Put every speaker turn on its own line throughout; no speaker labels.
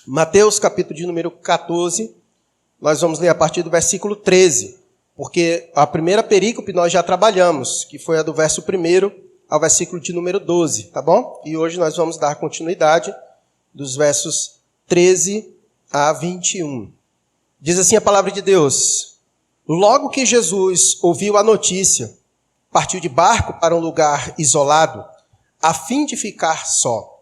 Mateus, capítulo de número 14, nós vamos ler a partir do versículo 13, porque a primeira perícope nós já trabalhamos, que foi a do verso 1 ao versículo de número 12, tá bom? E hoje nós vamos dar continuidade dos versos 13 a 21. Diz assim a palavra de Deus: Logo que Jesus ouviu a notícia, partiu de barco para um lugar isolado, a fim de ficar só.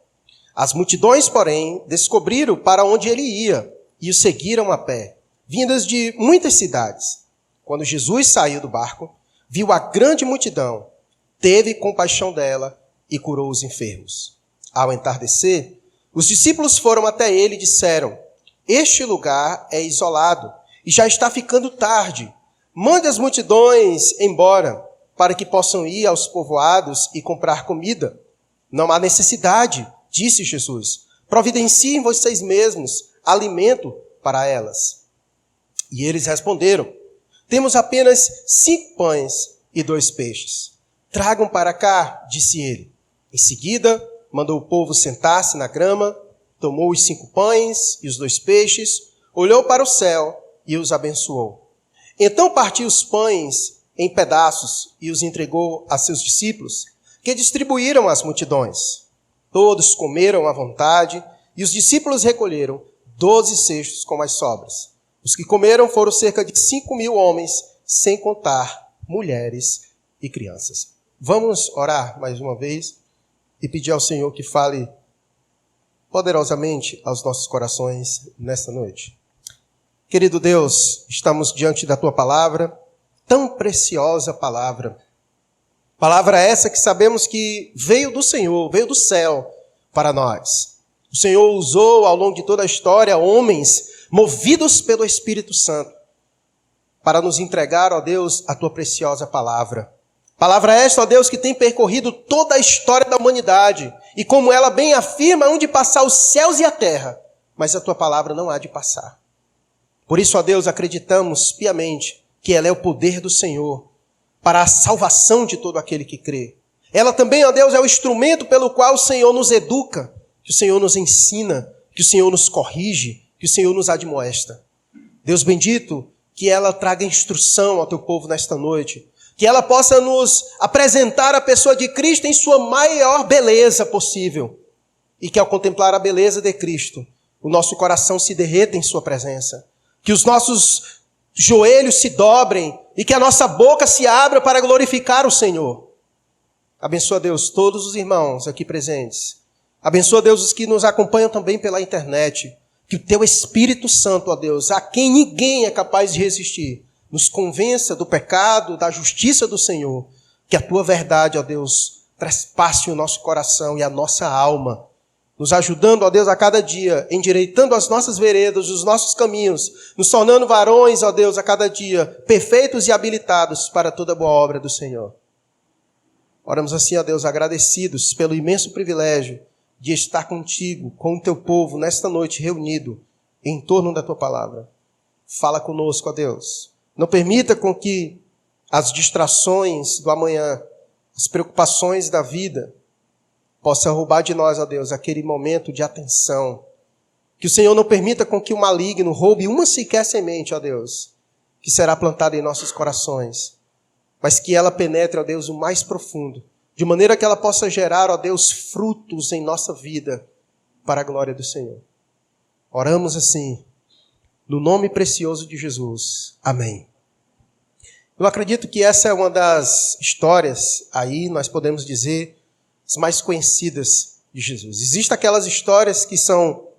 As multidões, porém, descobriram para onde ele ia e o seguiram a pé, vindas de muitas cidades. Quando Jesus saiu do barco, viu a grande multidão, teve compaixão dela e curou os enfermos. Ao entardecer, os discípulos foram até ele e disseram: Este lugar é isolado e já está ficando tarde. Mande as multidões embora, para que possam ir aos povoados e comprar comida. Não há necessidade, disse Jesus. Providenciem vocês mesmos alimento para elas. E eles responderam: Temos apenas 5 pães e 2 peixes. Tragam para cá, disse ele. Em seguida, mandou o povo sentar-se na grama, tomou os 5 pães e os 2 peixes, olhou para o céu e os abençoou. Então partiu os pães em pedaços e os entregou a seus discípulos, que distribuíram às multidões. Todos comeram à vontade e os discípulos recolheram 12 cestos com as sobras. Os que comeram foram cerca de 5.000 homens, sem contar mulheres e crianças. Vamos orar mais uma vez e pedir ao Senhor que fale poderosamente aos nossos corações nesta noite. Querido Deus, estamos diante da Tua palavra, tão preciosa palavra. Palavra essa que sabemos que veio do Senhor, veio do céu para nós. O Senhor usou ao longo de toda a história homens movidos pelo Espírito Santo para nos entregar, ó Deus, a Tua preciosa palavra. Palavra esta, ó Deus, que tem percorrido toda a história da humanidade e como ela bem afirma, hão de passar os céus e a terra, mas a Tua palavra não há de passar. Por isso, ó Deus, acreditamos piamente que ela é o poder do Senhor para a salvação de todo aquele que crê. Ela também, ó Deus, é o instrumento pelo qual o Senhor nos educa, que o Senhor nos ensina, que o Senhor nos corrige, que o Senhor nos admoesta. Deus bendito, que ela traga instrução ao Teu povo nesta noite, que ela possa nos apresentar a pessoa de Cristo em sua maior beleza possível, e que ao contemplar a beleza de Cristo, o nosso coração se derreta em sua presença, que os nossos joelhos se dobrem e que a nossa boca se abra para glorificar o Senhor. Abençoa, Deus, todos os irmãos aqui presentes. Abençoa, Deus, os que nos acompanham também pela internet. Que o Teu Espírito Santo, ó Deus, a quem ninguém é capaz de resistir, nos convença do pecado, da justiça do Senhor. Que a Tua verdade, ó Deus, trespasse o nosso coração e a nossa alma, nos ajudando, ó Deus, a cada dia, endireitando as nossas veredas, os nossos caminhos, nos tornando varões, ó Deus, a cada dia, perfeitos e habilitados para toda boa obra do Senhor. Oramos assim, ó Deus, agradecidos pelo imenso privilégio de estar contigo, com o Teu povo, nesta noite reunido em torno da Tua palavra. Fala conosco, ó Deus. Não permita com que as distrações do amanhã, as preocupações da vida, possa roubar de nós, ó Deus, aquele momento de atenção. Que o Senhor não permita com que o maligno roube uma sequer semente, ó Deus, que será plantada em nossos corações, mas que ela penetre, ó Deus, o mais profundo, de maneira que ela possa gerar, ó Deus, frutos em nossa vida para a glória do Senhor. Oramos assim, no nome precioso de Jesus. Amém. Eu acredito que essa é uma das histórias, aí nós podemos dizer, as mais conhecidas de Jesus. Existem aquelas histórias que são,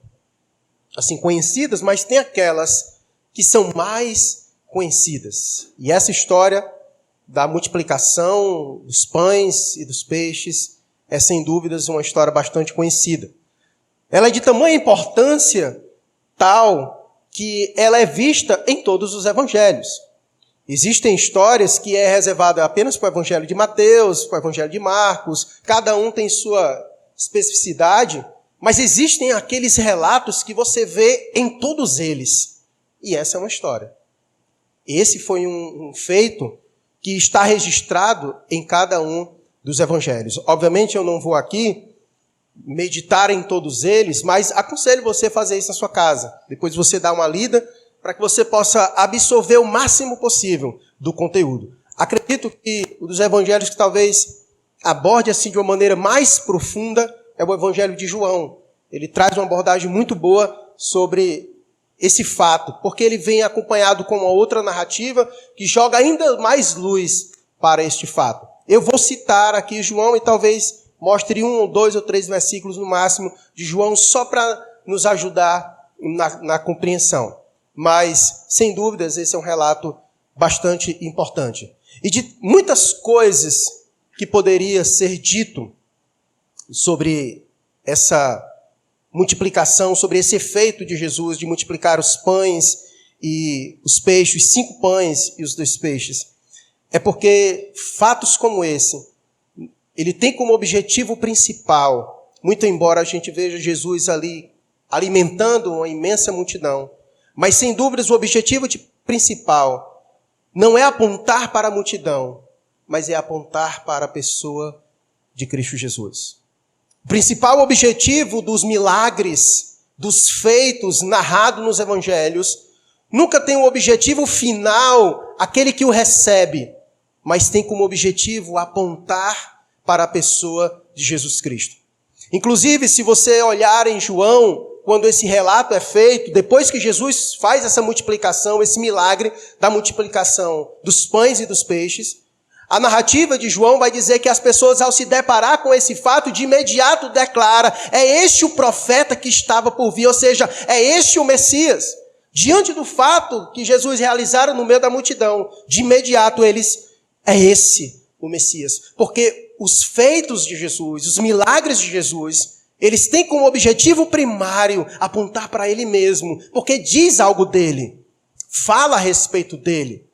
assim, conhecidas, mas tem aquelas que são mais conhecidas. E essa história da multiplicação dos pães e dos peixes é, sem dúvidas, uma história bastante conhecida. Ela é de tamanha importância tal que ela é vista em todos os evangelhos. Existem histórias que é reservada apenas para o Evangelho de Mateus, para o Evangelho de Marcos, cada um tem sua especificidade, mas existem aqueles relatos que você vê em todos eles. E essa é uma história. Esse foi um feito que está registrado em cada um dos evangelhos. Obviamente eu não vou aqui meditar em todos eles, mas aconselho você a fazer isso na sua casa. Depois você dá uma lida para que você possa absorver o máximo possível do conteúdo. Acredito que um dos evangelhos que talvez aborde assim de uma maneira mais profunda é o Evangelho de João. Ele traz uma abordagem muito boa sobre esse fato, porque ele vem acompanhado com uma outra narrativa que joga ainda mais luz para este fato. Eu vou citar aqui João e talvez mostre 1, 2 ou 3 versículos no máximo de João só para nos ajudar na compreensão. Mas, sem dúvidas, esse é um relato bastante importante. E de muitas coisas que poderia ser dito sobre essa multiplicação, sobre esse efeito de Jesus de multiplicar os pães e os peixes, 5 pães e os 2 peixes, é porque fatos como esse, ele tem como objetivo principal, muito embora a gente veja Jesus ali alimentando uma imensa multidão, mas sem dúvidas o objetivo principal não é apontar para a multidão, mas é apontar para a pessoa de Cristo Jesus. O principal objetivo dos milagres, dos feitos narrados nos evangelhos, nunca tem um objetivo final, aquele que o recebe, mas tem como objetivo apontar para a pessoa de Jesus Cristo. Inclusive, se você olhar em João, quando esse relato é feito, depois que Jesus faz essa multiplicação, esse milagre da multiplicação dos pães e dos peixes, a narrativa de João vai dizer que as pessoas, ao se deparar com esse fato, de imediato declara: é este o profeta que estava por vir, ou seja, é este o Messias. Diante do fato que Jesus realizara no meio da multidão, de imediato eles: é esse o Messias. Porque os feitos de Jesus, os milagres de Jesus, eles têm como objetivo primário apontar para ele mesmo, porque diz algo dele, fala a respeito dele.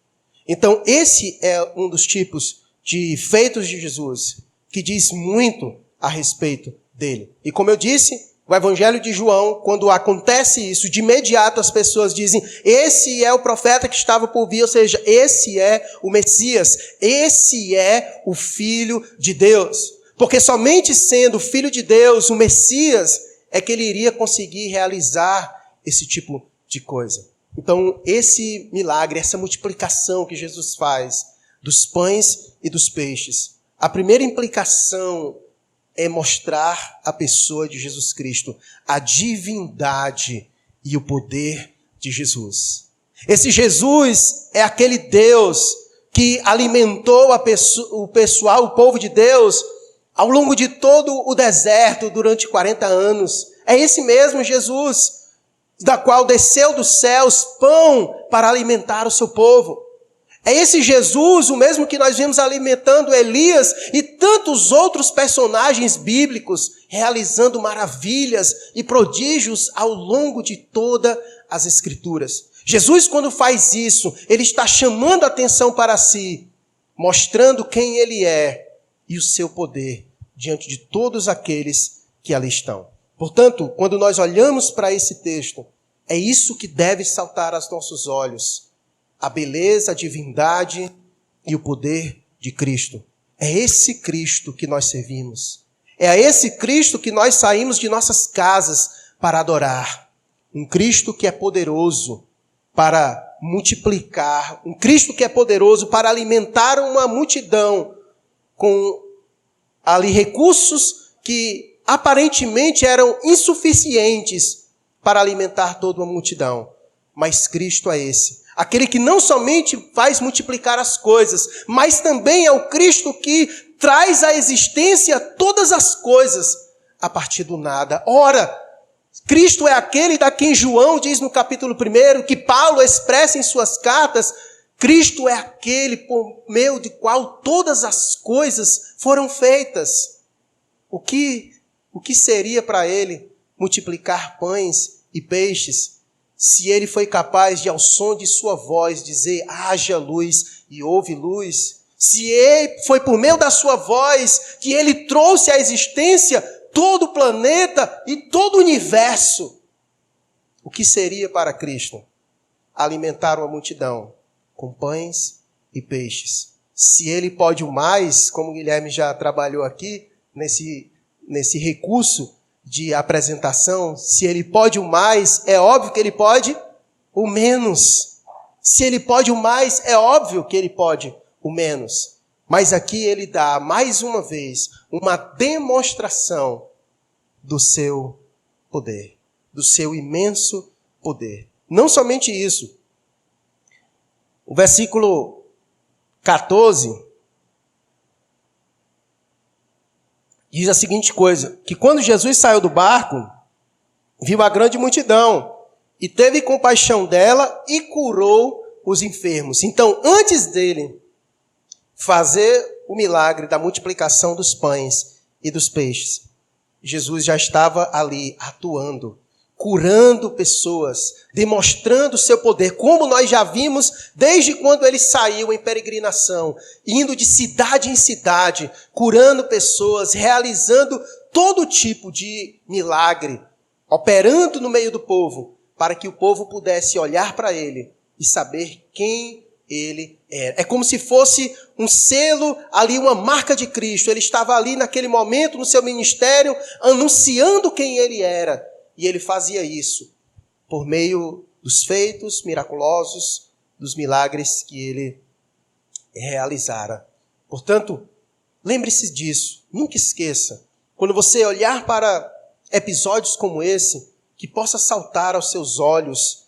Então, esse é um dos tipos de feitos de Jesus, que diz muito a respeito dele. E como eu disse, o Evangelho de João, quando acontece isso, de imediato as pessoas dizem: esse é o profeta que estava por vir, ou seja, esse é o Messias, esse é o Filho de Deus. Porque somente sendo Filho de Deus, o Messias, é que ele iria conseguir realizar esse tipo de coisa. Então, esse milagre, essa multiplicação que Jesus faz dos pães e dos peixes, a primeira implicação é mostrar a pessoa de Jesus Cristo, a divindade e o poder de Jesus. Esse Jesus é aquele Deus que alimentou o pessoal, o povo de Deus, ao longo de todo o deserto durante 40 anos. É esse mesmo Jesus, da qual desceu dos céus pão para alimentar o seu povo. É esse Jesus, o mesmo que nós vimos alimentando Elias e tantos outros personagens bíblicos, realizando maravilhas e prodígios ao longo de todas as Escrituras. Jesus, quando faz isso, ele está chamando a atenção para si, mostrando quem ele é e o seu poder diante de todos aqueles que ali estão. Portanto, quando nós olhamos para esse texto, é isso que deve saltar aos nossos olhos. A beleza, a divindade e o poder de Cristo. É esse Cristo que nós servimos. É a esse Cristo que nós saímos de nossas casas para adorar. Um Cristo que é poderoso para multiplicar. Um Cristo que é poderoso para alimentar uma multidão com ali recursos que aparentemente eram insuficientes para alimentar toda uma multidão. Mas Cristo é esse. Aquele que não somente faz multiplicar as coisas, mas também é o Cristo que traz à existência todas as coisas a partir do nada. Ora, Cristo é aquele da quem João diz no capítulo 1, que Paulo expressa em suas cartas, Cristo é aquele por meio de qual todas as coisas foram feitas. O que seria para ele multiplicar pães e peixes, se ele foi capaz de, ao som de sua voz, dizer: haja luz, e houve luz? Se foi por meio da sua voz que ele trouxe à existência todo o planeta e todo o universo, o que seria para Cristo alimentar uma multidão com pães e peixes? Se ele pode o mais, como Guilherme já trabalhou aqui, nesse recurso de apresentação. Se ele pode o mais, é óbvio que ele pode o menos. Se ele pode o mais, é óbvio que ele pode o menos. Mas aqui ele dá, mais uma vez, uma demonstração do seu poder, do seu imenso poder. Não somente isso. O versículo 14 diz a seguinte coisa, que quando Jesus saiu do barco, viu a grande multidão e teve compaixão dela e curou os enfermos. Então, antes dele fazer o milagre da multiplicação dos pães e dos peixes, Jesus já estava ali atuando, curando pessoas, demonstrando o seu poder, como nós já vimos desde quando ele saiu em peregrinação, indo de cidade em cidade, curando pessoas, realizando todo tipo de milagre, operando no meio do povo, para que o povo pudesse olhar para ele e saber quem ele era. É como se fosse um selo ali, uma marca de Cristo. Ele estava ali naquele momento no seu ministério, anunciando quem ele era. E ele fazia isso por meio dos feitos miraculosos, dos milagres que ele realizara. Portanto, lembre-se disso, nunca esqueça. Quando você olhar para episódios como esse, que possa saltar aos seus olhos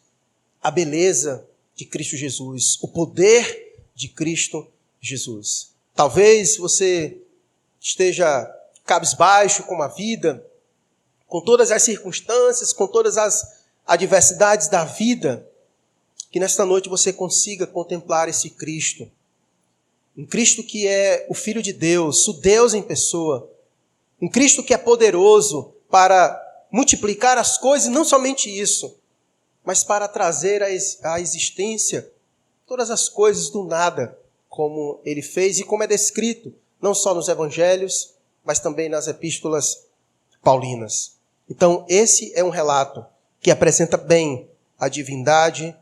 a beleza de Cristo Jesus, o poder de Cristo Jesus. Talvez você esteja cabisbaixo com a vida, com todas as circunstâncias, com todas as adversidades da vida, que nesta noite você consiga contemplar esse Cristo. Um Cristo que é o Filho de Deus, o Deus em pessoa. Um Cristo que é poderoso para multiplicar as coisas, e não somente isso, mas para trazer à existência todas as coisas do nada, como ele fez e como é descrito, não só nos evangelhos, mas também nas epístolas paulinas. Então, esse é um relato que apresenta bem a divindade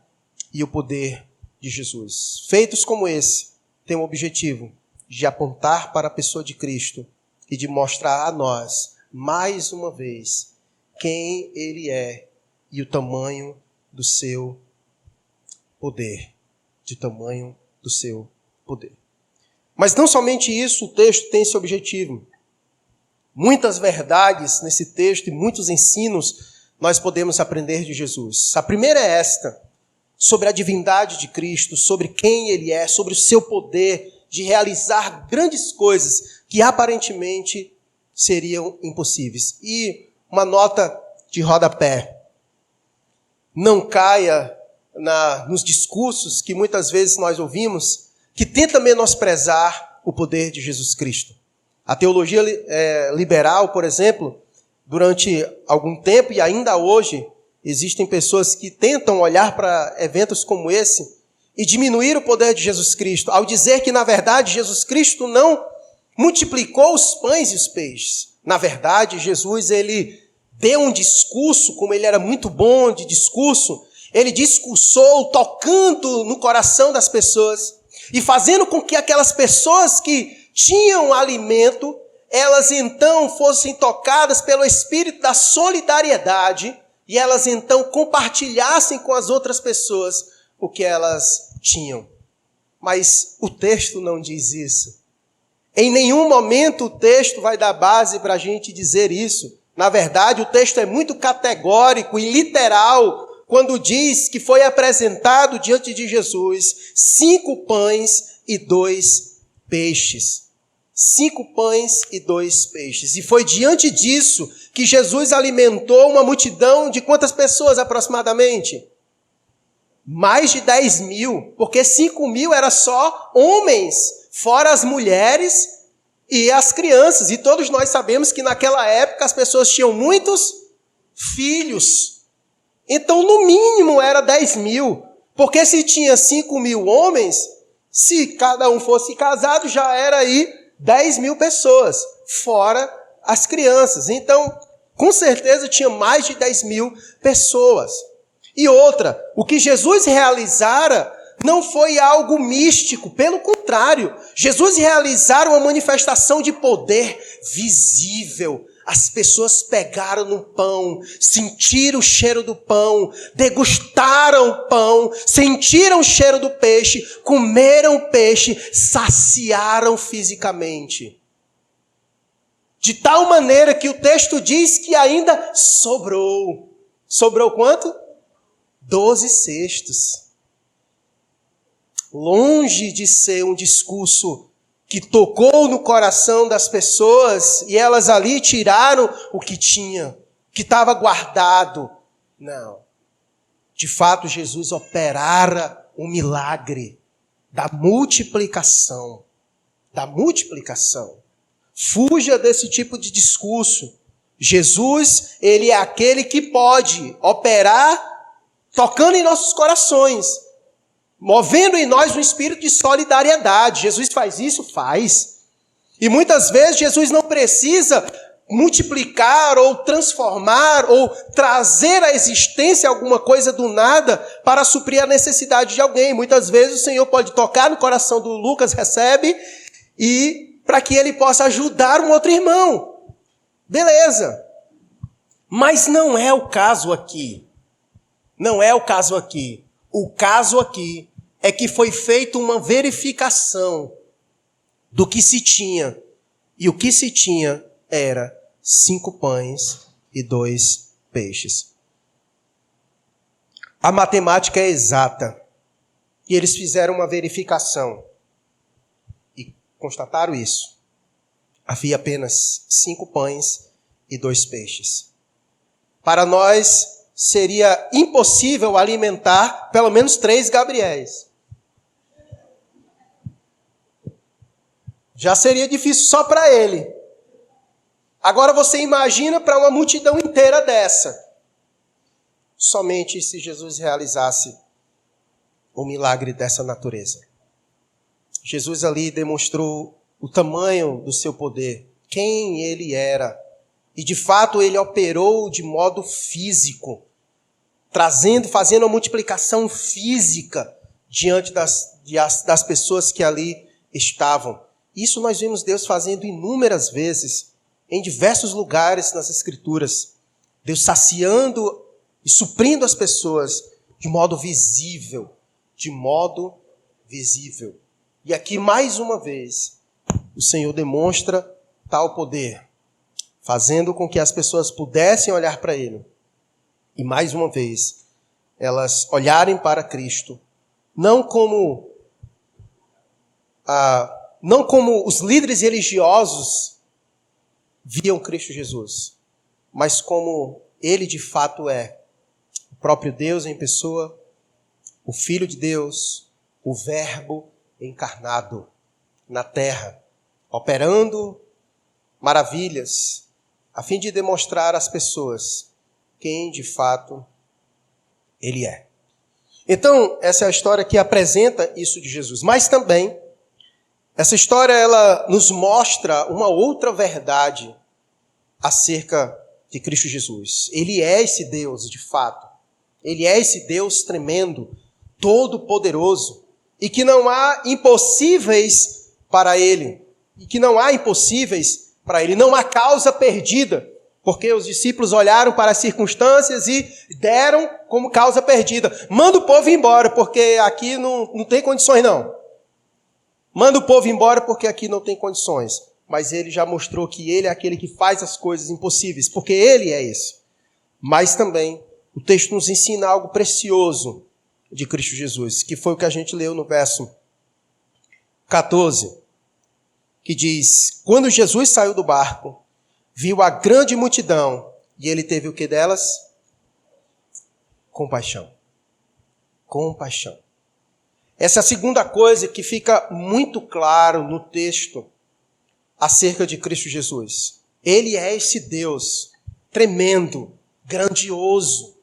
e o poder de Jesus. Feitos como esse têm o objetivo de apontar para a pessoa de Cristo e de mostrar a nós, mais uma vez, quem ele é e o tamanho do seu poder. De tamanho do seu poder. Mas não somente isso, o texto tem esse objetivo. Muitas verdades nesse texto e muitos ensinos nós podemos aprender de Jesus. A primeira é esta, sobre a divindade de Cristo, sobre quem ele é, sobre o seu poder de realizar grandes coisas que aparentemente seriam impossíveis. E uma nota de rodapé. Não caia nos discursos que muitas vezes nós ouvimos, que tenta menosprezar o poder de Jesus Cristo. A teologia liberal, por exemplo, durante algum tempo e ainda hoje, existem pessoas que tentam olhar para eventos como esse e diminuir o poder de Jesus Cristo, ao dizer que, na verdade, Jesus Cristo não multiplicou os pães e os peixes. Na verdade, Jesus, ele deu um discurso, como ele era muito bom de discurso, ele discursou tocando no coração das pessoas e fazendo com que aquelas pessoas que tinham alimento, elas então fossem tocadas pelo espírito da solidariedade e elas então compartilhassem com as outras pessoas o que elas tinham. Mas o texto não diz isso. Em nenhum momento o texto vai dar base para a gente dizer isso. Na verdade, o texto é muito categórico e literal quando diz que foi apresentado diante de Jesus 5 pães e 2 peixes. 5 pães e 2 peixes. E foi diante disso que Jesus alimentou uma multidão de quantas pessoas aproximadamente? Mais de 10 mil, porque 5 mil era só homens, fora as mulheres e as crianças. E todos nós sabemos que naquela época as pessoas tinham muitos filhos. Então, no mínimo, era 10 mil. Porque se tinha 5 mil homens, se cada um fosse casado, já era aí 10 mil pessoas, fora as crianças. Então, com certeza, tinha mais de 10 mil pessoas. E outra, o que Jesus realizara não foi algo místico, pelo contrário. Jesus realizara uma manifestação de poder visível, as pessoas pegaram no pão, sentiram o cheiro do pão, degustaram o pão, sentiram o cheiro do peixe, comeram o peixe, saciaram fisicamente. De tal maneira que o texto diz que ainda sobrou. Sobrou quanto? 12 cestos. Longe de ser um discurso que tocou no coração das pessoas e elas ali tiraram o que tinha, que estava guardado. Não. De fato, Jesus operara o milagre da multiplicação. Da multiplicação. Fuja desse tipo de discurso. Jesus, ele é aquele que pode operar tocando em nossos corações, movendo em nós um espírito de solidariedade. Jesus faz isso? Faz. E muitas vezes Jesus não precisa multiplicar ou transformar ou trazer à existência alguma coisa do nada para suprir a necessidade de alguém. Muitas vezes o Senhor pode tocar no coração do Lucas, recebe, e para que ele possa ajudar um outro irmão. Beleza. Mas não é o caso aqui. Não é o caso aqui. O caso aqui é que foi feita uma verificação do que se tinha. E o que se tinha era 5 pães e 2 peixes. A matemática é exata. E eles fizeram uma verificação. E constataram isso. Havia apenas 5 pães e 2 peixes. Para nós, seria impossível alimentar pelo menos 3 Gabriéis. Já seria difícil só para ele. Agora você imagina para uma multidão inteira dessa. Somente se Jesus realizasse um milagre dessa natureza. Jesus ali demonstrou o tamanho do seu poder, quem ele era. E de fato ele operou de modo físico, fazendo uma multiplicação física diante das pessoas que ali estavam. Isso nós vimos Deus fazendo inúmeras vezes, em diversos lugares nas Escrituras. Deus saciando e suprindo as pessoas de modo visível. De modo visível. E aqui, mais uma vez, o Senhor demonstra tal poder, fazendo com que as pessoas pudessem olhar para Ele. E mais uma vez, elas olharem para Cristo, não como os líderes religiosos viam Cristo Jesus, mas como Ele de fato é, o próprio Deus em pessoa, o Filho de Deus, o Verbo encarnado na terra, operando maravilhas, a fim de demonstrar às pessoas quem de fato Ele é. Então, essa é a história que apresenta isso de Jesus. Mas também, essa história ela nos mostra uma outra verdade acerca de Cristo Jesus. Ele é esse Deus, de fato. Ele é esse Deus tremendo, todo-poderoso, e que não há impossíveis para Ele. E que não há impossíveis para Ele. Não há causa perdida. Porque os discípulos olharam para as circunstâncias e deram como causa perdida. Manda o povo embora, porque aqui não tem condições não. Manda o povo embora, porque aqui não tem condições. Mas Ele já mostrou que Ele é aquele que faz as coisas impossíveis, porque Ele é esse. Mas também, o texto nos ensina algo precioso de Cristo Jesus, que foi o que a gente leu no verso 14, que diz: quando Jesus saiu do barco, viu a grande multidão, e ele teve o que delas? Compaixão. Compaixão. Essa é a segunda coisa que fica muito claro no texto acerca de Cristo Jesus. Ele é esse Deus tremendo, grandioso.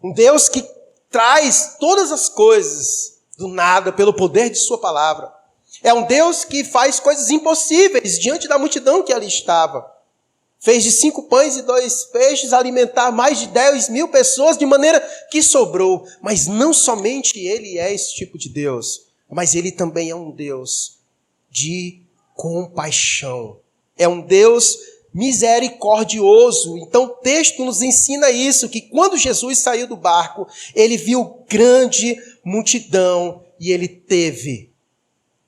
Um Deus que traz todas as coisas do nada pelo poder de sua palavra. É um Deus que faz coisas impossíveis diante da multidão que ali estava. Fez de 5 pães e 2 peixes alimentar mais de 10.000 pessoas de maneira que sobrou. Mas não somente Ele é esse tipo de Deus, mas Ele também é um Deus de compaixão. É um Deus misericordioso. Então o texto nos ensina isso, que quando Jesus saiu do barco, ele viu grande multidão e ele teve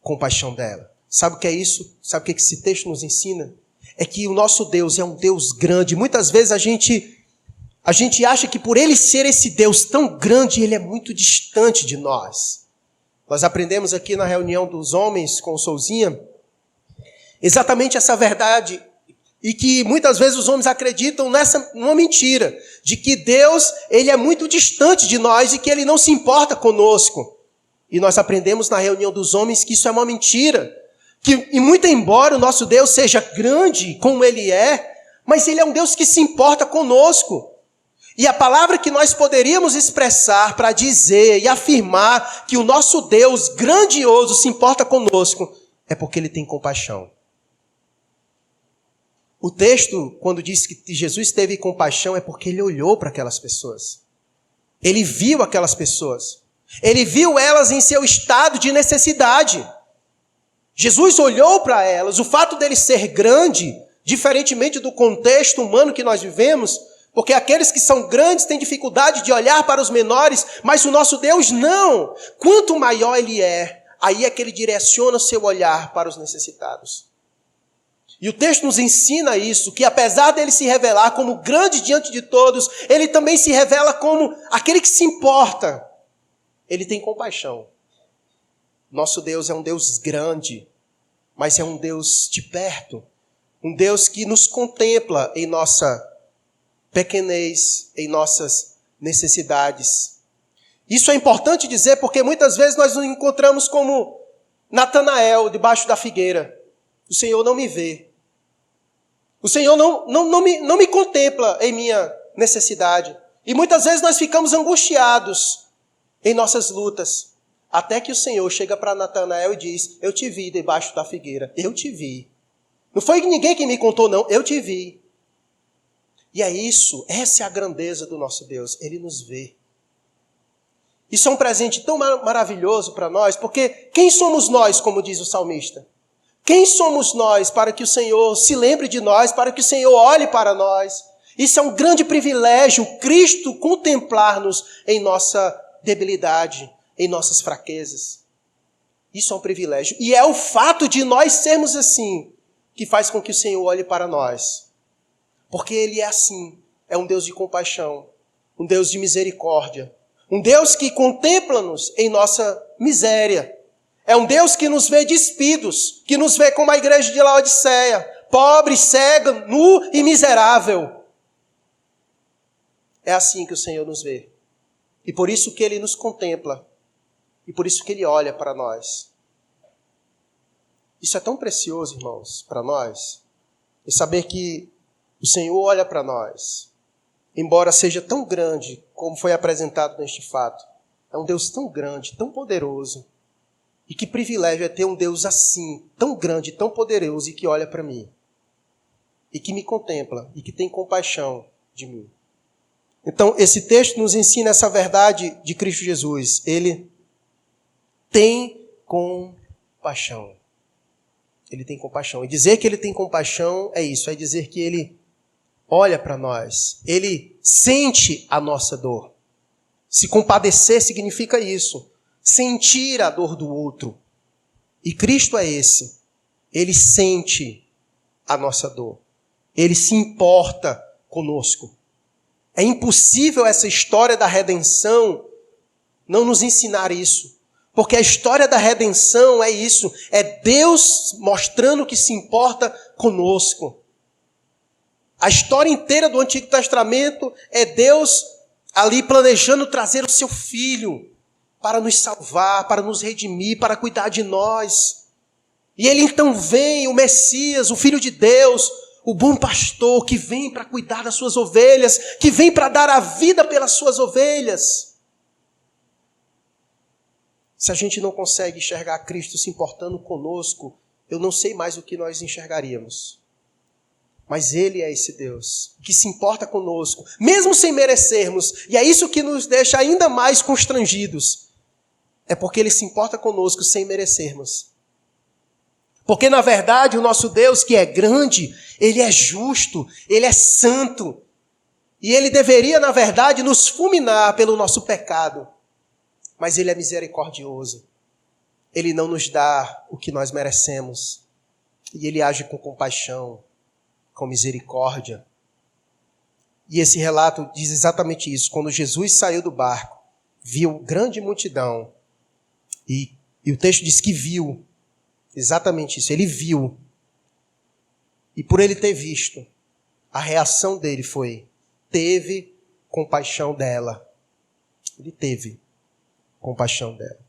compaixão dela. Sabe o que é isso? Sabe o que esse texto nos ensina? É que o nosso Deus é um Deus grande. Muitas vezes a gente acha que por ele ser esse Deus tão grande, ele é muito distante de nós. Nós aprendemos aqui na reunião dos homens com o Souzinha exatamente essa verdade. E que muitas vezes os homens acreditam numa mentira, de que Deus, ele é muito distante de nós e que ele não se importa conosco. E nós aprendemos na reunião dos homens que isso é uma mentira. E muito embora o nosso Deus seja grande como ele é, mas ele é um Deus que se importa conosco. E a palavra que nós poderíamos expressar para dizer e afirmar que o nosso Deus grandioso se importa conosco é porque ele tem compaixão. O texto, quando diz que Jesus teve compaixão, é porque ele olhou para aquelas pessoas. Ele viu aquelas pessoas. Ele viu elas em seu estado de necessidade. Jesus olhou para elas. O fato dele ser grande, diferentemente do contexto humano que nós vivemos, porque aqueles que são grandes têm dificuldade de olhar para os menores, mas o nosso Deus não. Quanto maior ele é, aí é que ele direciona o seu olhar para os necessitados. E o texto nos ensina isso, que apesar dele se revelar como grande diante de todos, ele também se revela como aquele que se importa. Ele tem compaixão. Nosso Deus é um Deus grande, mas é um Deus de perto. Um Deus que nos contempla em nossa pequenez, em nossas necessidades. Isso é importante dizer porque muitas vezes nós nos encontramos como Natanael debaixo da figueira. O Senhor não me vê. O Senhor não me contempla em minha necessidade. E muitas vezes nós ficamos angustiados em nossas lutas. Até que o Senhor chega para Natanael e diz, eu te vi debaixo da figueira. Eu te vi. Não foi ninguém que me contou, não. Eu te vi. E é isso, essa é a grandeza do nosso Deus. Ele nos vê. Isso é um presente tão maravilhoso para nós, porque quem somos nós, como diz o salmista? Quem somos nós para que o Senhor se lembre de nós, para que o Senhor olhe para nós? Isso é um grande privilégio, Cristo contemplar-nos em nossa debilidade, em nossas fraquezas. Isso é um privilégio. E é o fato de nós sermos assim que faz com que o Senhor olhe para nós. Porque Ele é assim, é um Deus de compaixão, um Deus de misericórdia, um Deus que contempla-nos em nossa miséria. É um Deus que nos vê despidos, que nos vê como a igreja de Laodiceia, pobre, cega, nu e miserável. É assim que o Senhor nos vê. E por isso que Ele nos contempla. E por isso que Ele olha para nós. Isso é tão precioso, irmãos, para nós. E saber que o Senhor olha para nós. Embora seja tão grande como foi apresentado neste fato. É um Deus tão grande, tão poderoso. E que privilégio é ter um Deus assim, tão grande, tão poderoso e que olha para mim. E que me contempla e que tem compaixão de mim. Então, esse texto nos ensina essa verdade de Cristo Jesus. Ele tem compaixão. Ele tem compaixão. E dizer que ele tem compaixão é isso, é dizer que ele olha para nós. Ele sente a nossa dor. Se compadecer significa isso. Sentir a dor do outro. E Cristo é esse. Ele sente a nossa dor. Ele se importa conosco. É impossível essa história da redenção não nos ensinar isso. Porque a história da redenção é isso. É Deus mostrando que se importa conosco. A história inteira do Antigo Testamento é Deus ali planejando trazer o seu Filho para nos salvar, para nos redimir, para cuidar de nós. E ele então vem, o Messias, o Filho de Deus, o bom pastor que vem para cuidar das suas ovelhas, que vem para dar a vida pelas suas ovelhas. Se a gente não consegue enxergar Cristo se importando conosco, eu não sei mais o que nós enxergaríamos. Mas Ele é esse Deus que se importa conosco, mesmo sem merecermos. E é isso que nos deixa ainda mais constrangidos. É porque Ele se importa conosco sem merecermos. Porque, na verdade, o nosso Deus, que é grande, Ele é justo, Ele é santo. E Ele deveria, na verdade, nos fulminar pelo nosso pecado. Mas Ele é misericordioso. Ele não nos dá o que nós merecemos. E Ele age com compaixão, com misericórdia. E esse relato diz exatamente isso. Quando Jesus saiu do barco, viu grande multidão. E o texto diz que viu. Exatamente isso. Ele viu. E por ele ter visto, a reação dele foi: teve compaixão dela. Ele teve compaixão dela.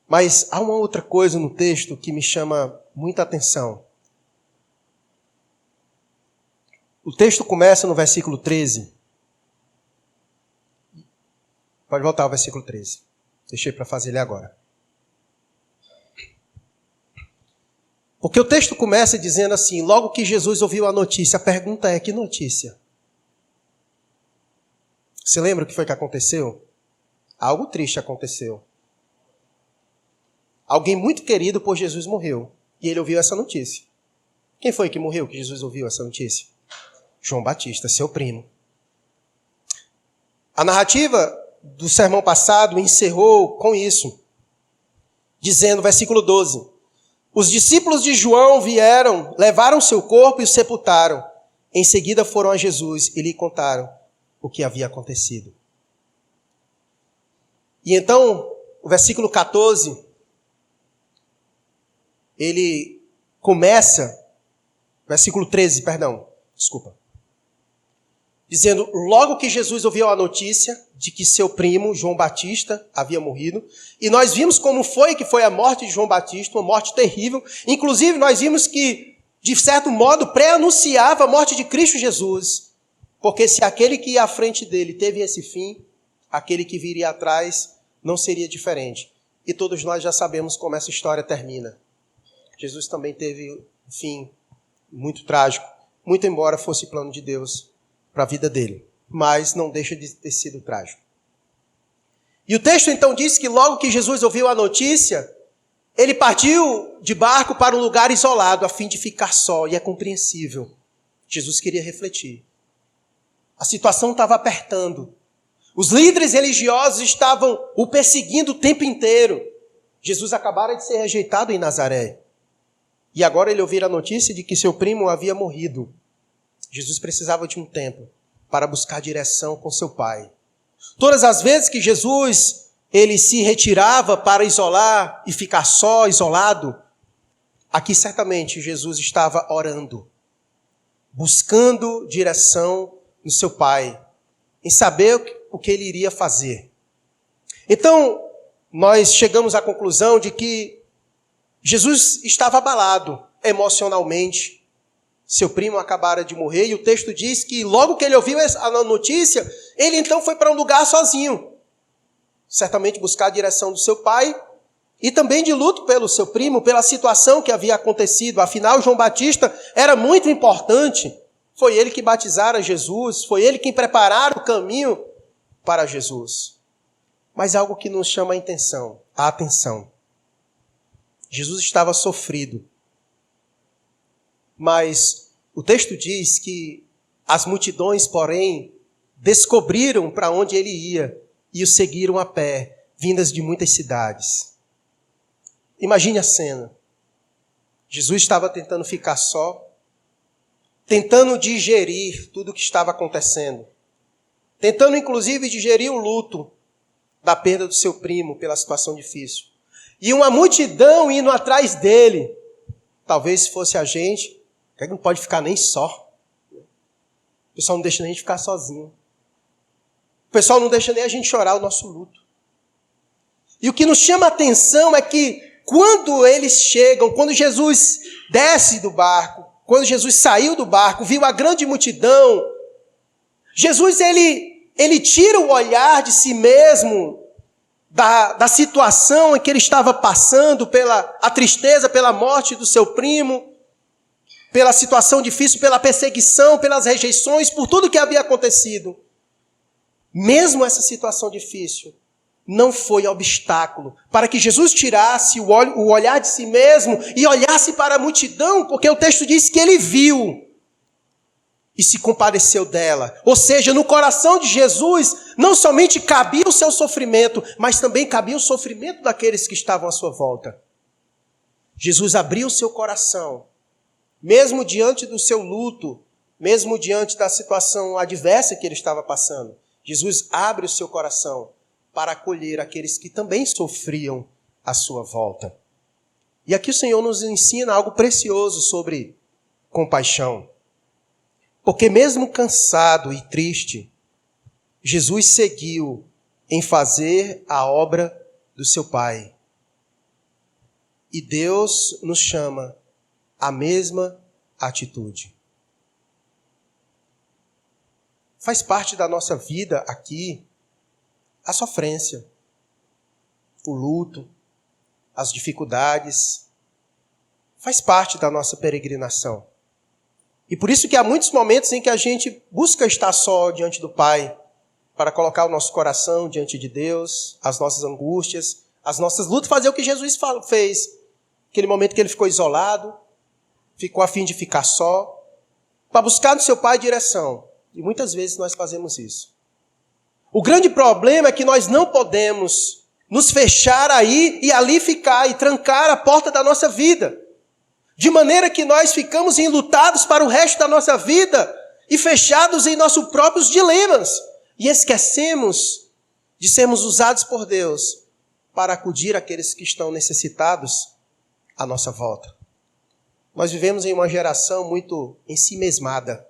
Mas há uma outra coisa no texto que me chama muita atenção. O texto começa no versículo 13. Pode voltar ao versículo 13. Deixei para fazer ele agora. Porque o texto começa dizendo assim: logo que Jesus ouviu a notícia, a pergunta é: que notícia? Você lembra o que foi que aconteceu? Algo triste aconteceu. Alguém muito querido por Jesus morreu. E ele ouviu essa notícia. Quem foi que morreu que Jesus ouviu essa notícia? João Batista, seu primo. A narrativa do sermão passado encerrou com isso, dizendo, versículo 12: os discípulos de João vieram, levaram seu corpo e o sepultaram. Em seguida foram a Jesus e lhe contaram o que havia acontecido. E então, o versículo 14, ele começa, versículo 13, perdão, desculpa. Dizendo, logo que Jesus ouviu a notícia de que seu primo, João Batista, havia morrido, e nós vimos como foi a morte de João Batista, uma morte terrível. Inclusive, nós vimos que, de certo modo, pré-anunciava a morte de Cristo Jesus. Porque se aquele que ia à frente dele teve esse fim, aquele que viria atrás não seria diferente. E todos nós já sabemos como essa história termina. Jesus também teve um fim muito trágico, muito embora fosse plano de Deus para a vida dele, mas não deixa de ter sido trágico. E o texto então diz que logo que Jesus ouviu a notícia, ele partiu de barco para um lugar isolado a fim de ficar só, e é compreensível. Jesus queria refletir. A situação estava apertando. Os líderes religiosos estavam o perseguindo o tempo inteiro. Jesus acabara de ser rejeitado em Nazaré. E agora ele ouvira a notícia de que seu primo havia morrido. Jesus precisava de um tempo para buscar direção com seu pai. Todas as vezes que Jesus ele se retirava para isolar e ficar só, isolado, aqui certamente Jesus estava orando, buscando direção no seu pai, em saber o que ele iria fazer. Então, nós chegamos à conclusão de que Jesus estava abalado emocionalmente. Seu primo acabara de morrer, e o texto diz que logo que ele ouviu a notícia, ele então foi para um lugar sozinho. Certamente buscar a direção do seu pai, e também de luto pelo seu primo, pela situação que havia acontecido. Afinal, João Batista era muito importante. Foi ele que batizara Jesus, foi ele quem preparara o caminho para Jesus. Mas algo que nos chama a atenção. Jesus estava sofrido. Mas o texto diz que as multidões, porém, descobriram para onde ele ia e o seguiram a pé, vindas de muitas cidades. Imagine a cena. Jesus estava tentando ficar só, tentando digerir tudo o que estava acontecendo, tentando inclusive digerir o luto da perda do seu primo pela situação difícil. E uma multidão indo atrás dele. Talvez se fosse a gente, não pode ficar nem só. O pessoal não deixa nem a gente ficar sozinho. O pessoal não deixa nem a gente chorar o nosso luto. E o que nos chama a atenção é que quando eles chegam, quando Jesus desce do barco, quando Jesus saiu do barco, viu a grande multidão, Jesus ele tira o olhar de si mesmo, da situação em que ele estava passando, a tristeza pela morte do seu primo, pela situação difícil, pela perseguição, pelas rejeições, por tudo que havia acontecido. Mesmo essa situação difícil, não foi obstáculo para que Jesus tirasse o olhar de si mesmo e olhasse para a multidão, porque o texto diz que ele viu e se compadeceu dela. Ou seja, no coração de Jesus não somente cabia o seu sofrimento, mas também cabia o sofrimento daqueles que estavam à sua volta. Jesus abriu o seu coração, mesmo diante do seu luto, mesmo diante da situação adversa que ele estava passando. Jesus abre o seu coração para acolher aqueles que também sofriam à sua volta. E aqui o Senhor nos ensina algo precioso sobre compaixão. Porque mesmo cansado e triste, Jesus seguiu em fazer a obra do seu Pai. E Deus nos chama à mesma atitude. Faz parte da nossa vida aqui a sofrência, o luto, as dificuldades. Faz parte da nossa peregrinação. E por isso que há muitos momentos em que a gente busca estar só diante do Pai, para colocar o nosso coração diante de Deus, as nossas angústias, as nossas lutas, fazer o que Jesus fez. Aquele momento que ele ficou isolado, ficou a fim de ficar só, para buscar no seu Pai direção. E muitas vezes nós fazemos isso. O grande problema é que nós não podemos nos fechar aí e ali ficar e trancar a porta da nossa vida. De maneira que nós ficamos enlutados para o resto da nossa vida e fechados em nossos próprios dilemas. E esquecemos de sermos usados por Deus para acudir aqueles que estão necessitados à nossa volta. Nós vivemos em uma geração muito ensimesmada.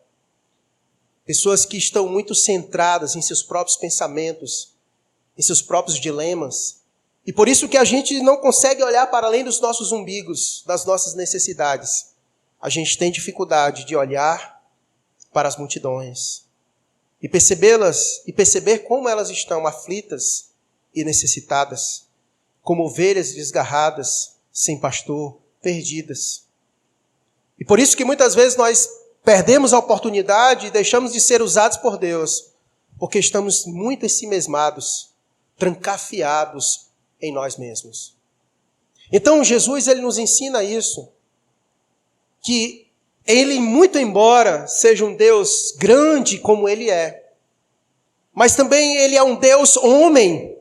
Pessoas que estão muito centradas em seus próprios pensamentos, em seus próprios dilemas. E por isso que a gente não consegue olhar para além dos nossos umbigos, das nossas necessidades. A gente tem dificuldade de olhar para as multidões e percebê-las e perceber como elas estão aflitas e necessitadas, como ovelhas desgarradas, sem pastor, perdidas. E por isso que muitas vezes nós perdemos a oportunidade e deixamos de ser usados por Deus, porque estamos muito ensimesmados, trancafiados em nós mesmos. Então Jesus ele nos ensina isso, que ele, muito embora seja um Deus grande como ele é, mas também ele é um Deus homem,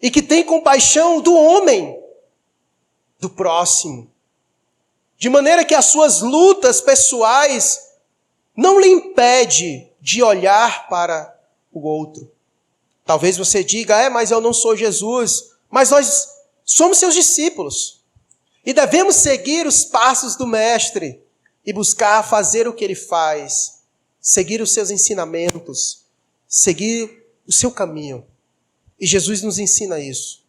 e que tem compaixão do homem, do próximo. De maneira que as suas lutas pessoais não lhe impedem de olhar para o outro. Talvez você diga, mas eu não sou Jesus. Mas nós somos seus discípulos. E devemos seguir os passos do Mestre e buscar fazer o que ele faz. Seguir os seus ensinamentos. Seguir o seu caminho. E Jesus nos ensina isso.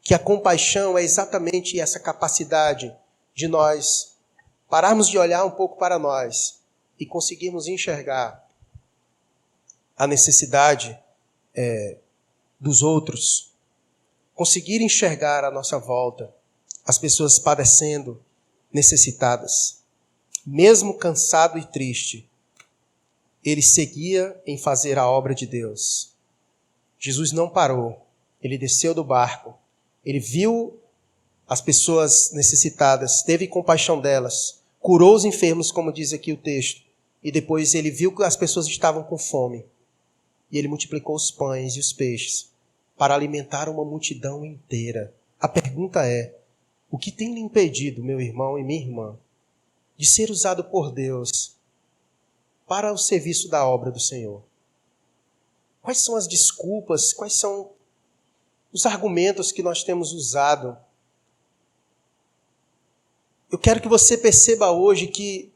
Que a compaixão é exatamente essa capacidade de nós pararmos de olhar um pouco para nós e conseguirmos enxergar a necessidade dos outros, conseguir enxergar à nossa volta as pessoas padecendo, necessitadas. Mesmo cansado e triste, ele seguia em fazer a obra de Deus. Jesus não parou, ele desceu do barco, ele viu as pessoas necessitadas, teve compaixão delas, curou os enfermos, como diz aqui o texto, e depois ele viu que as pessoas estavam com fome, e ele multiplicou os pães e os peixes para alimentar uma multidão inteira. A pergunta é, o que tem lhe impedido, meu irmão e minha irmã, de ser usado por Deus para o serviço da obra do Senhor? Quais são as desculpas, quais são os argumentos que nós temos usado? Eu quero que você perceba hoje que,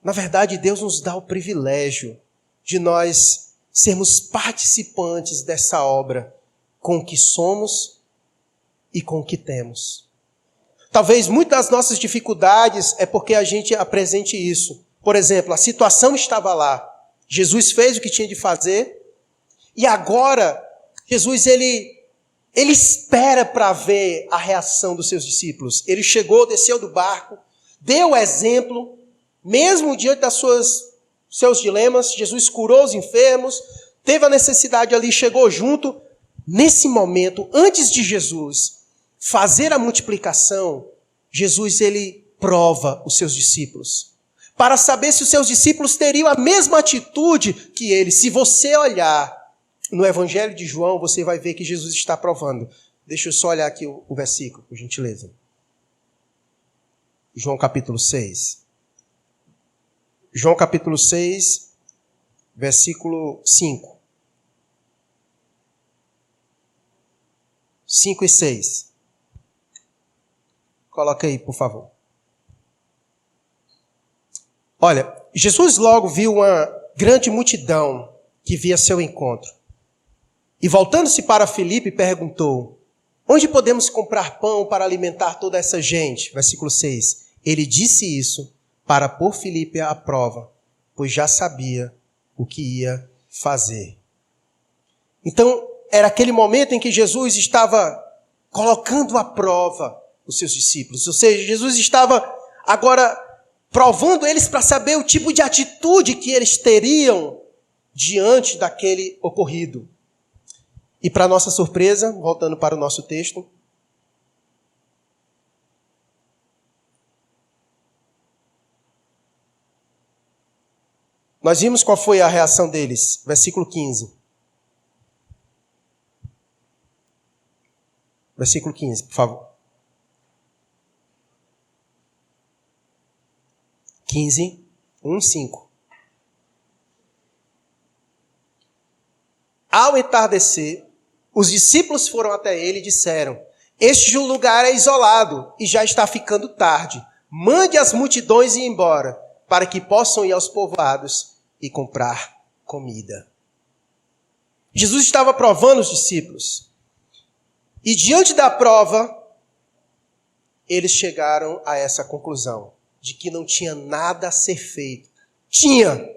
na verdade, Deus nos dá o privilégio de nós sermos participantes dessa obra com o que somos e com o que temos. Talvez muitas das nossas dificuldades é porque a gente apresente isso. Por exemplo, a situação estava lá. Jesus fez o que tinha de fazer e agora Jesus ele espera para ver a reação dos seus discípulos. Ele chegou, desceu do barco, deu exemplo, mesmo diante das seus dilemas. Jesus curou os enfermos, teve a necessidade ali, chegou junto, Nesse momento, antes de Jesus fazer a multiplicação, Jesus ele prova os seus discípulos, para saber se os seus discípulos teriam a mesma atitude que ele. Se você olhar no Evangelho de João, você vai ver que Jesus está provando. Deixa eu só olhar aqui o versículo, por gentileza. João capítulo 6. João capítulo 6, versículo 5. 5 e 6. Coloca aí, por favor. Olha, Jesus logo viu uma grande multidão que via seu encontro. E voltando-se para Filipe, perguntou: onde podemos comprar pão para alimentar toda essa gente? Versículo 6. Ele disse isso para pôr Filipe à prova, pois já sabia o que ia fazer. Então, era aquele momento em que Jesus estava colocando à prova os seus discípulos. Ou seja, Jesus estava agora provando eles para saber o tipo de atitude que eles teriam diante daquele ocorrido. E para nossa surpresa, voltando para o nosso texto, nós vimos qual foi a reação deles. Versículo 15. Versículo 15, por favor. 15, 1, 5. Ao entardecer, os discípulos foram até ele e disseram: este lugar é isolado e já está ficando tarde. Mande as multidões ir embora, para que possam ir aos povoados e comprar comida. Jesus estava provando os discípulos. E diante da prova, eles chegaram a essa conclusão, de que não tinha nada a ser feito. Tinha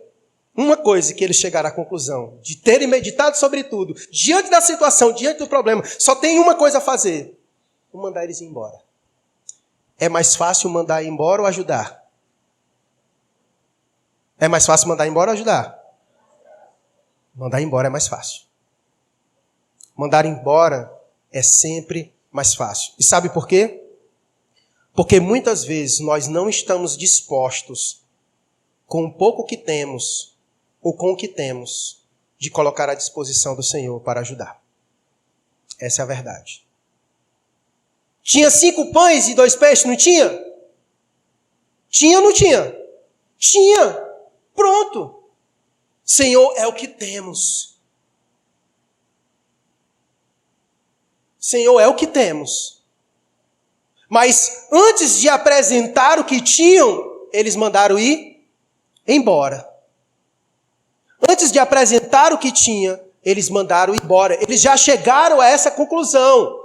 uma coisa que eles chegaram à conclusão, de terem meditado sobre tudo, diante da situação, diante do problema, só tem uma coisa a fazer: mandar eles embora. É mais fácil mandar embora ou ajudar? É mais fácil mandar embora ou ajudar? Mandar embora é mais fácil. Mandar embora é sempre mais fácil. E sabe por quê? Porque muitas vezes nós não estamos dispostos, com o pouco que temos, ou com o que temos, de colocar à disposição do Senhor para ajudar. Essa é a verdade. Tinha 5 pães e 2 peixes, não tinha? Tinha ou não tinha? Tinha. Pronto. Senhor, é o que temos. Senhor, é o que temos. Mas antes de apresentar o que tinham, eles mandaram ir embora. Antes de apresentar o que tinha, eles mandaram ir embora. Eles já chegaram a essa conclusão,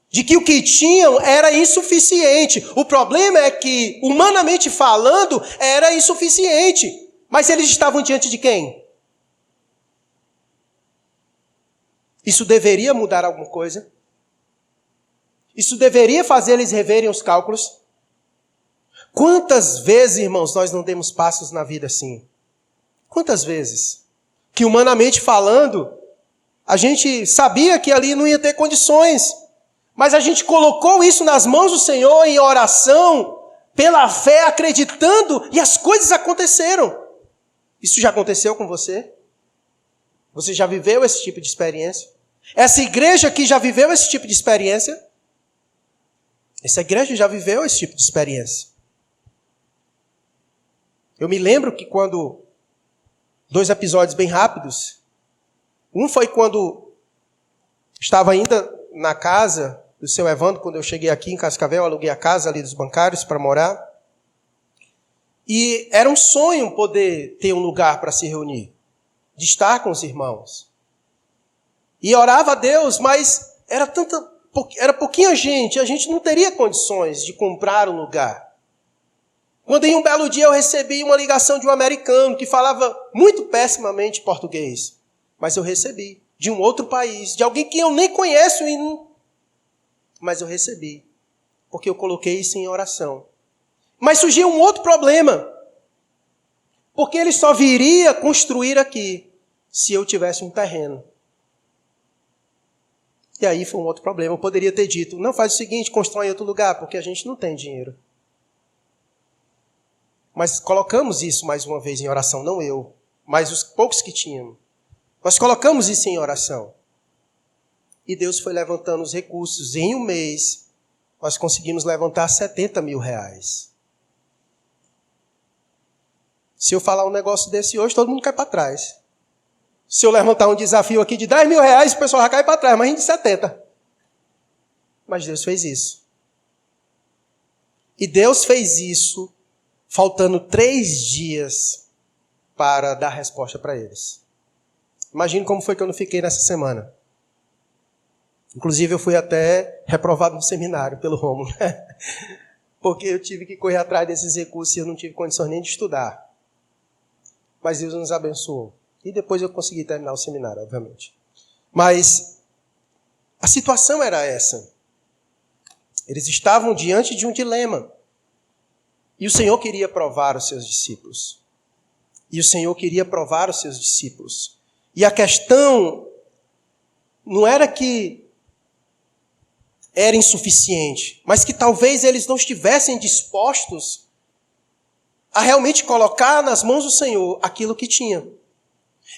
de que o que tinham era insuficiente. O problema é que, humanamente falando, era insuficiente. Mas eles estavam diante de quem? Isso deveria mudar alguma coisa? Isso deveria fazer eles reverem os cálculos? Quantas vezes, irmãos, nós não demos passos na vida assim? Quantas vezes? Que humanamente falando, a gente sabia que ali não ia ter condições, mas a gente colocou isso nas mãos do Senhor em oração, pela fé, acreditando, e as coisas aconteceram. Isso já aconteceu com você? Você já viveu esse tipo de experiência? Essa igreja aqui já viveu esse tipo de experiência? Essa igreja já viveu esse tipo de experiência. Eu me lembro que quando 2 episódios bem rápidos. Um foi quando estava ainda na casa do seu Evandro, quando eu cheguei aqui em Cascavel, aluguei a casa ali dos bancários para morar. E era um sonho poder ter um lugar para se reunir, de estar com os irmãos. E orava a Deus, mas era pouquinha gente, a gente não teria condições de comprar um lugar. Quando em um belo dia eu recebi uma ligação de um americano que falava muito pessimamente português, mas eu recebi, de um outro país, de alguém que eu nem conheço, mas eu recebi, porque eu coloquei isso em oração. Mas surgiu um outro problema, porque ele só viria construir aqui se eu tivesse um terreno. E aí foi um outro problema. Eu poderia ter dito, não, faz o seguinte, constrói em outro lugar, porque a gente não tem dinheiro. Mas colocamos isso mais uma vez em oração, não eu, mas os poucos que tínhamos. Nós colocamos isso em oração. E Deus foi levantando os recursos. Em um mês, nós conseguimos levantar 70 mil reais. Se eu falar um negócio desse hoje, todo mundo cai para trás. Se eu levantar um desafio aqui de 10 mil reais, o pessoal já cai para trás, mas de 70. Mas Deus fez isso. E Deus fez isso faltando 3 dias para dar resposta para eles. Imagine como foi que eu não fiquei nessa semana. Inclusive, eu fui até reprovado no seminário pelo Rômulo. Porque eu tive que correr atrás desses recursos e eu não tive condições nem de estudar. Mas Deus nos abençoou. E depois eu consegui terminar o seminário, obviamente. Mas a situação era essa. Eles estavam diante de um dilema. E o Senhor queria provar os seus discípulos. E o Senhor queria provar os seus discípulos. E a questão não era que era insuficiente, mas que talvez eles não estivessem dispostos a realmente colocar nas mãos do Senhor aquilo que tinha.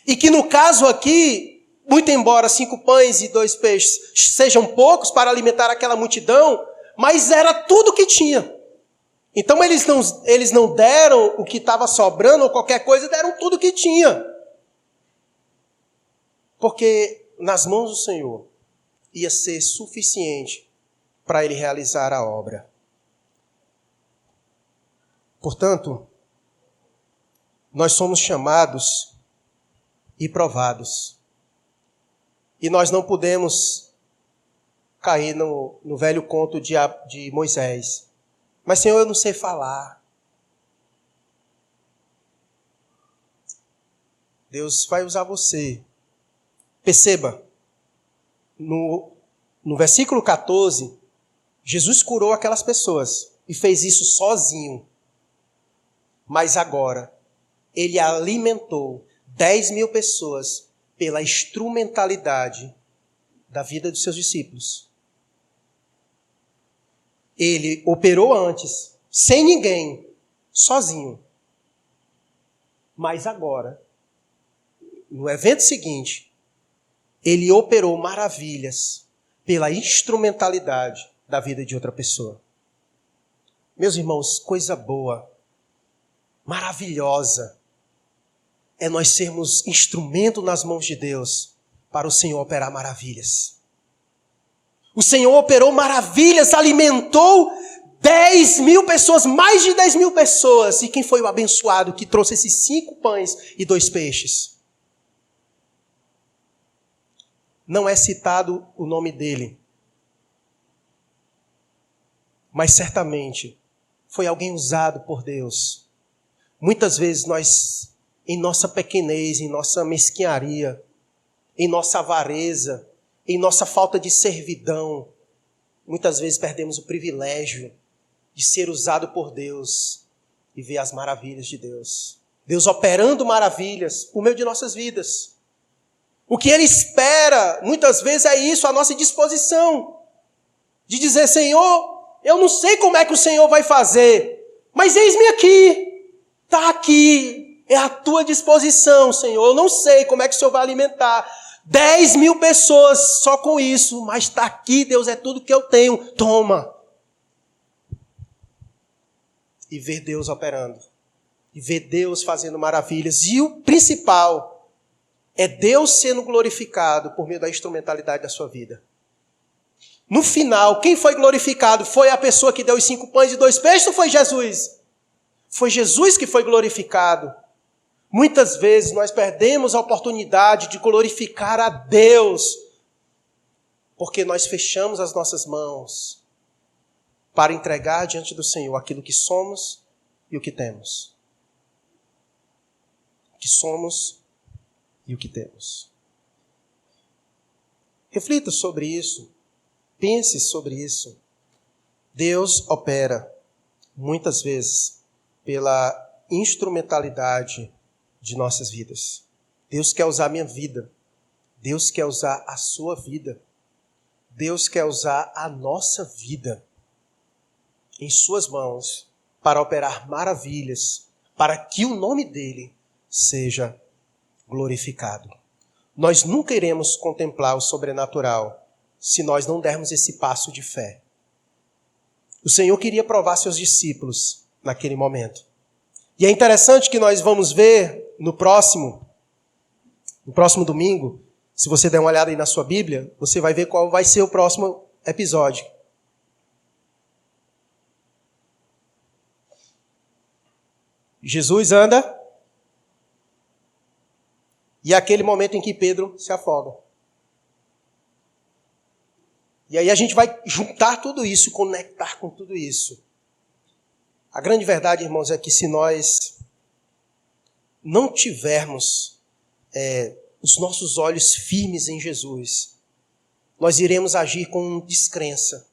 E que no caso aqui, muito embora 5 pães e 2 peixes sejam poucos para alimentar aquela multidão, mas era tudo que tinha. Então eles não deram o que estava sobrando ou qualquer coisa, deram tudo que tinha. Porque nas mãos do Senhor ia ser suficiente para ele realizar a obra. Portanto, nós somos chamados e provados. E nós não podemos cair no velho conto de Moisés. Mas, Senhor, eu não sei falar. Deus vai usar você. Perceba, no versículo 14, Jesus curou aquelas pessoas e fez isso sozinho. Mas agora, ele alimentou 10 mil pessoas pela instrumentalidade da vida dos seus discípulos. Ele operou antes, sem ninguém, sozinho. Mas agora, no evento seguinte, ele operou maravilhas pela instrumentalidade da vida de outra pessoa. Meus irmãos, coisa boa, maravilhosa, é nós sermos instrumento nas mãos de Deus para o Senhor operar maravilhas. O Senhor operou maravilhas, alimentou 10 mil pessoas, mais de 10 mil pessoas. E quem foi o abençoado que trouxe esses 5 pães e 2 peixes? Não é citado o nome dele. Mas certamente foi alguém usado por Deus. Muitas vezes nós, em nossa pequenez, em nossa mesquinharia, em nossa avareza, em nossa falta de servidão, muitas vezes perdemos o privilégio de ser usado por Deus e ver as maravilhas de Deus. Deus operando maravilhas por meio de nossas vidas. O que Ele espera, muitas vezes, é isso, a nossa disposição. De dizer, Senhor, eu não sei como é que o Senhor vai fazer, mas eis-me aqui, está aqui, é a tua disposição, Senhor. Eu não sei como é que o Senhor vai alimentar 10 mil pessoas só com isso, mas está aqui, Deus, é tudo que eu tenho, toma. E ver Deus operando, e ver Deus fazendo maravilhas. E o principal é Deus sendo glorificado por meio da instrumentalidade da sua vida. No final, quem foi glorificado? Foi a pessoa que deu os 5 pães e 2 peixes ou foi Jesus? Foi Jesus que foi glorificado. Muitas vezes nós perdemos a oportunidade de glorificar a Deus, porque nós fechamos as nossas mãos para entregar diante do Senhor aquilo que somos e o que temos. O que somos e o que temos. Reflita sobre isso. Pense sobre isso. Deus opera, muitas vezes, pela instrumentalidade de nossas vidas. Deus quer usar a minha vida. Deus quer usar a sua vida. Deus quer usar a nossa vida em suas mãos para operar maravilhas, para que o nome dele seja glorificado. Nós nunca iremos contemplar o sobrenatural se nós não dermos esse passo de fé. O Senhor queria provar seus discípulos naquele momento. E é interessante que nós vamos ver no próximo domingo, se você der uma olhada aí na sua Bíblia, você vai ver qual vai ser o próximo episódio. Jesus anda e é aquele momento em que Pedro se afoga. E aí a gente vai juntar tudo isso, conectar com tudo isso. A grande verdade, irmãos, é que se nós não tivermos os nossos olhos firmes em Jesus, nós iremos agir com descrença.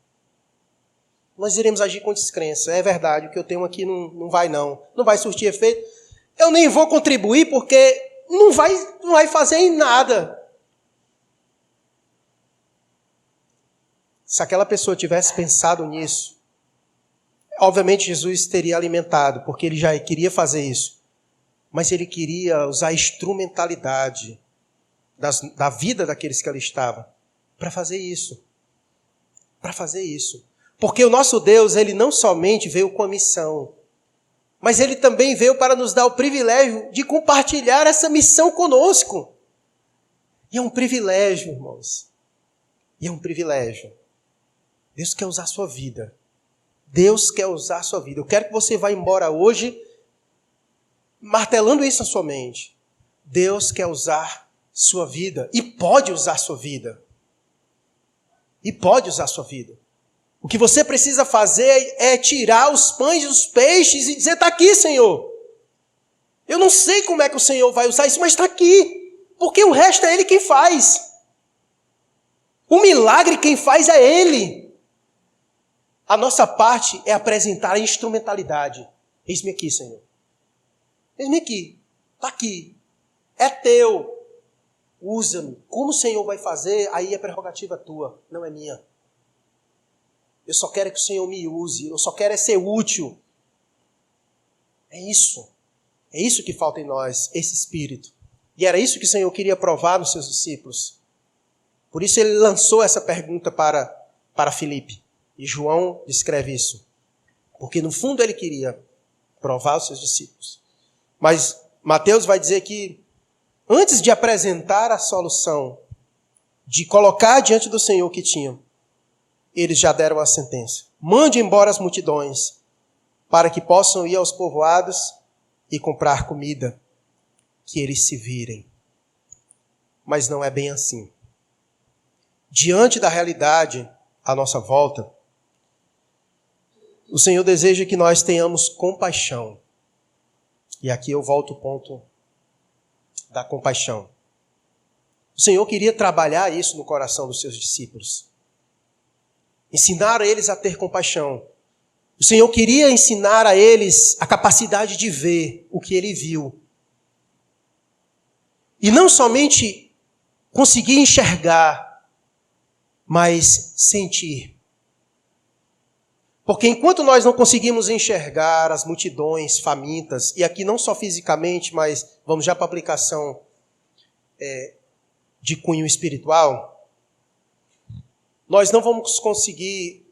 Nós iremos agir com descrença. É verdade, o que eu tenho aqui não vai não. Não vai surtir efeito. Eu nem vou contribuir porque não vai fazer em nada. Se aquela pessoa tivesse pensado nisso, obviamente Jesus teria alimentado, porque ele já queria fazer isso. Mas ele queria usar a instrumentalidade da vida daqueles que ali estavam para fazer isso. Para fazer isso. Porque o nosso Deus, ele não somente veio com a missão, mas ele também veio para nos dar o privilégio de compartilhar essa missão conosco. E é um privilégio, irmãos. E é um privilégio. Deus quer usar a sua vida. Deus quer usar a sua vida. Eu quero que você vá embora hoje martelando isso na sua mente. Deus quer usar sua vida. E pode usar sua vida. E pode usar sua vida. O que você precisa fazer é tirar os pães e os peixes e dizer, está aqui, Senhor. Eu não sei como é que o Senhor vai usar isso, mas está aqui. Porque o resto é Ele quem faz. O milagre quem faz é Ele. A nossa parte é apresentar a instrumentalidade. Eis-me aqui, Senhor. Eis-me aqui. Está aqui. É teu. Usa-me. Como o Senhor vai fazer, aí é prerrogativa tua, não é minha. Eu só quero que o Senhor me use. Eu só quero ser útil. É isso. É isso que falta em nós, esse espírito. E era isso que o Senhor queria provar nos seus discípulos. Por isso ele lançou essa pergunta para Filipe. E João descreve isso. Porque no fundo ele queria provar os seus discípulos. Mas Mateus vai dizer que antes de apresentar a solução, de colocar diante do Senhor o que tinham, eles já deram a sentença. Mande embora as multidões, para que possam ir aos povoados e comprar comida, que eles se virem. Mas não é bem assim. Diante da realidade à nossa volta, o Senhor deseja que nós tenhamos compaixão. E aqui eu volto ao ponto da compaixão. O Senhor queria trabalhar isso no coração dos seus discípulos. Ensinar a eles a ter compaixão. O Senhor queria ensinar a eles a capacidade de ver o que Ele viu. E não somente conseguir enxergar, mas sentir. Porque enquanto nós não conseguimos enxergar as multidões famintas, e aqui não só fisicamente, mas vamos já para a aplicação de cunho espiritual, nós não vamos conseguir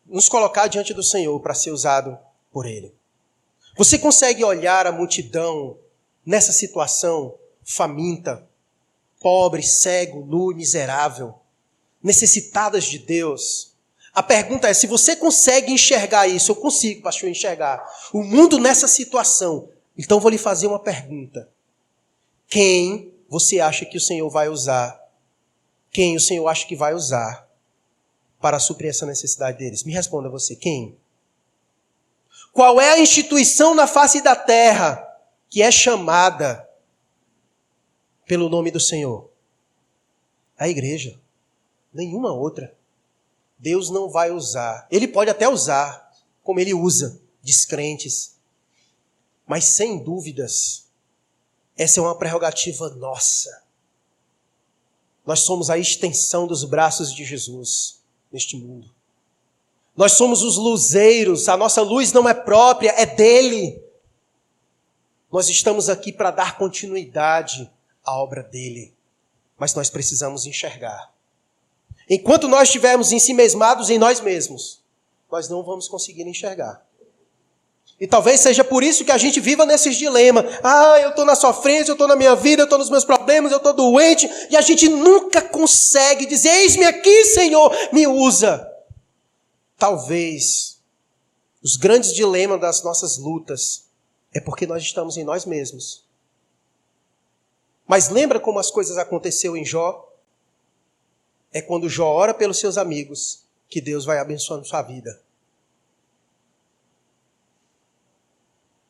nos colocar diante do Senhor para ser usado por Ele. Você consegue olhar a multidão nessa situação faminta, pobre, cego, nu, miserável, necessitadas de Deus? A pergunta é, se você consegue enxergar isso, eu consigo, pastor, enxergar o mundo nessa situação, então vou lhe fazer uma pergunta. Quem você acha que o Senhor vai usar? Quem o Senhor acha que vai usar para suprir essa necessidade deles? Me responda você, quem? Qual é a instituição na face da terra que é chamada pelo nome do Senhor? A igreja. Nenhuma outra. Deus não vai usar. Ele pode até usar, como Ele usa, descrentes. Mas sem dúvidas, essa é uma prerrogativa nossa. Nós somos a extensão dos braços de Jesus neste mundo. Nós somos os luzeiros, a nossa luz não é própria, é dele. Nós estamos aqui para dar continuidade à obra dele, mas nós precisamos enxergar. Enquanto nós estivermos ensimesmados em nós mesmos, nós não vamos conseguir enxergar. E talvez seja por isso que a gente viva nesses dilemas. Eu estou na sofrência, eu estou na minha vida, eu estou nos meus problemas, eu estou doente. E a gente nunca consegue dizer, eis-me aqui, Senhor, me usa. Talvez os grandes dilemas das nossas lutas é porque nós estamos em nós mesmos. Mas lembra como as coisas aconteceram em Jó? É quando Jó ora pelos seus amigos que Deus vai abençoando sua vida.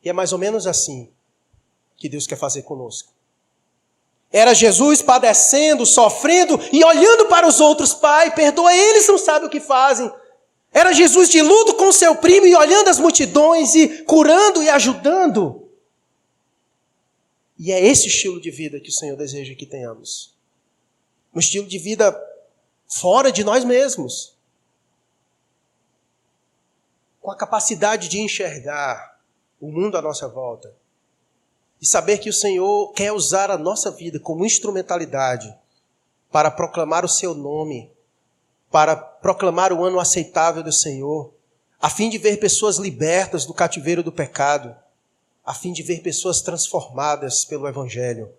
E é mais ou menos assim que Deus quer fazer conosco. Era Jesus padecendo, sofrendo e olhando para os outros. Pai, perdoa eles, não sabem o que fazem. Era Jesus de luto com seu primo e olhando as multidões e curando e ajudando. E é esse estilo de vida que o Senhor deseja que tenhamos. Um estilo de vida fora de nós mesmos. Com a capacidade de enxergar o mundo à nossa volta. E saber que o Senhor quer usar a nossa vida como instrumentalidade para proclamar o seu nome, para proclamar o ano aceitável do Senhor, a fim de ver pessoas libertas do cativeiro do pecado, a fim de ver pessoas transformadas pelo Evangelho.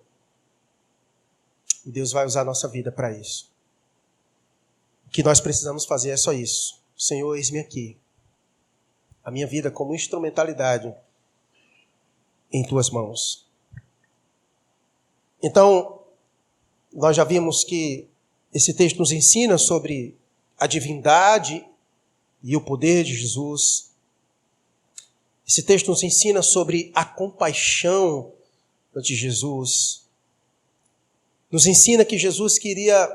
E Deus vai usar a nossa vida para isso. O que nós precisamos fazer é só isso. Senhor, eis-me aqui. A minha vida como instrumentalidade em tuas mãos. Então, nós já vimos que esse texto nos ensina sobre a divindade e o poder de Jesus. Esse texto nos ensina sobre a compaixão de Jesus. Nos ensina que Jesus queria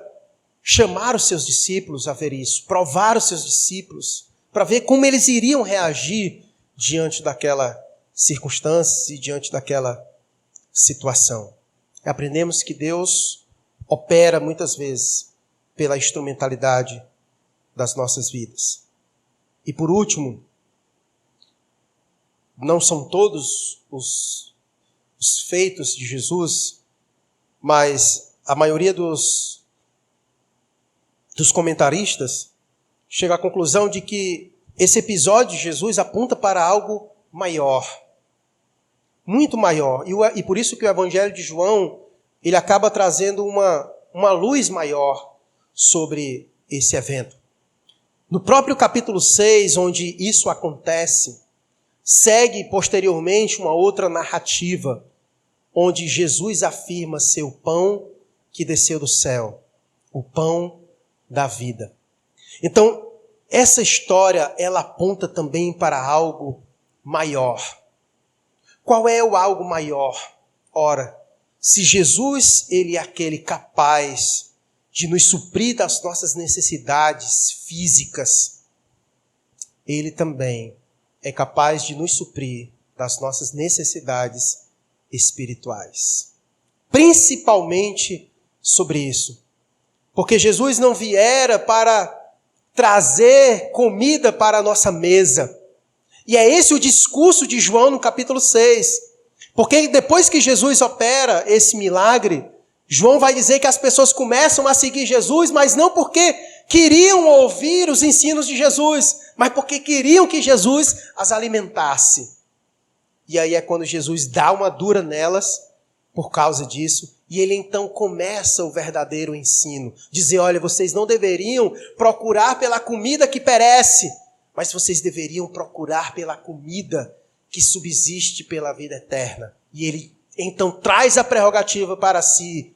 chamar os seus discípulos a ver isso, provar os seus discípulos, para ver como eles iriam reagir diante daquela circunstância e diante daquela situação. Aprendemos que Deus opera muitas vezes pela instrumentalidade das nossas vidas. E por último, não são todos os feitos de Jesus, mas a maioria dos comentaristas chega à conclusão de que esse episódio de Jesus aponta para algo maior, muito maior. E por isso que o Evangelho de João ele acaba trazendo uma luz maior sobre esse evento. No próprio capítulo 6, onde isso acontece, segue posteriormente uma outra narrativa, onde Jesus afirma ser o pão que desceu do céu, o pão da vida. Então, essa história, ela aponta também para algo maior. Qual é o algo maior? Ora, se Jesus, ele é aquele capaz de nos suprir das nossas necessidades físicas, ele também é capaz de nos suprir das nossas necessidades espirituais. Principalmente sobre isso. Porque Jesus não viera para trazer comida para a nossa mesa. E é esse o discurso de João no capítulo 6. Porque depois que Jesus opera esse milagre, João vai dizer que as pessoas começam a seguir Jesus, mas não porque queriam ouvir os ensinos de Jesus, mas porque queriam que Jesus as alimentasse. E aí é quando Jesus dá uma dura nelas por causa disso, e ele então começa o verdadeiro ensino. Dizer, olha, vocês não deveriam procurar pela comida que perece, mas vocês deveriam procurar pela comida que subsiste pela vida eterna. E ele então traz a prerrogativa para si.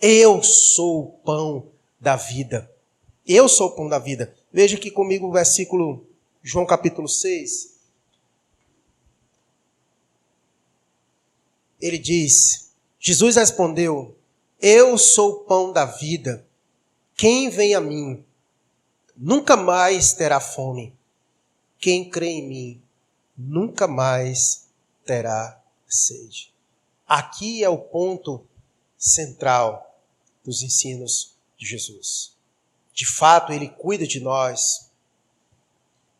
Eu sou o pão da vida. Eu sou o pão da vida. Veja aqui comigo o versículo, João capítulo 6. Ele diz, Jesus respondeu, eu sou o pão da vida. Quem vem a mim nunca mais terá fome. Quem crê em mim nunca mais terá sede. Aqui é o ponto central dos ensinos de Jesus. De fato, Ele cuida de nós.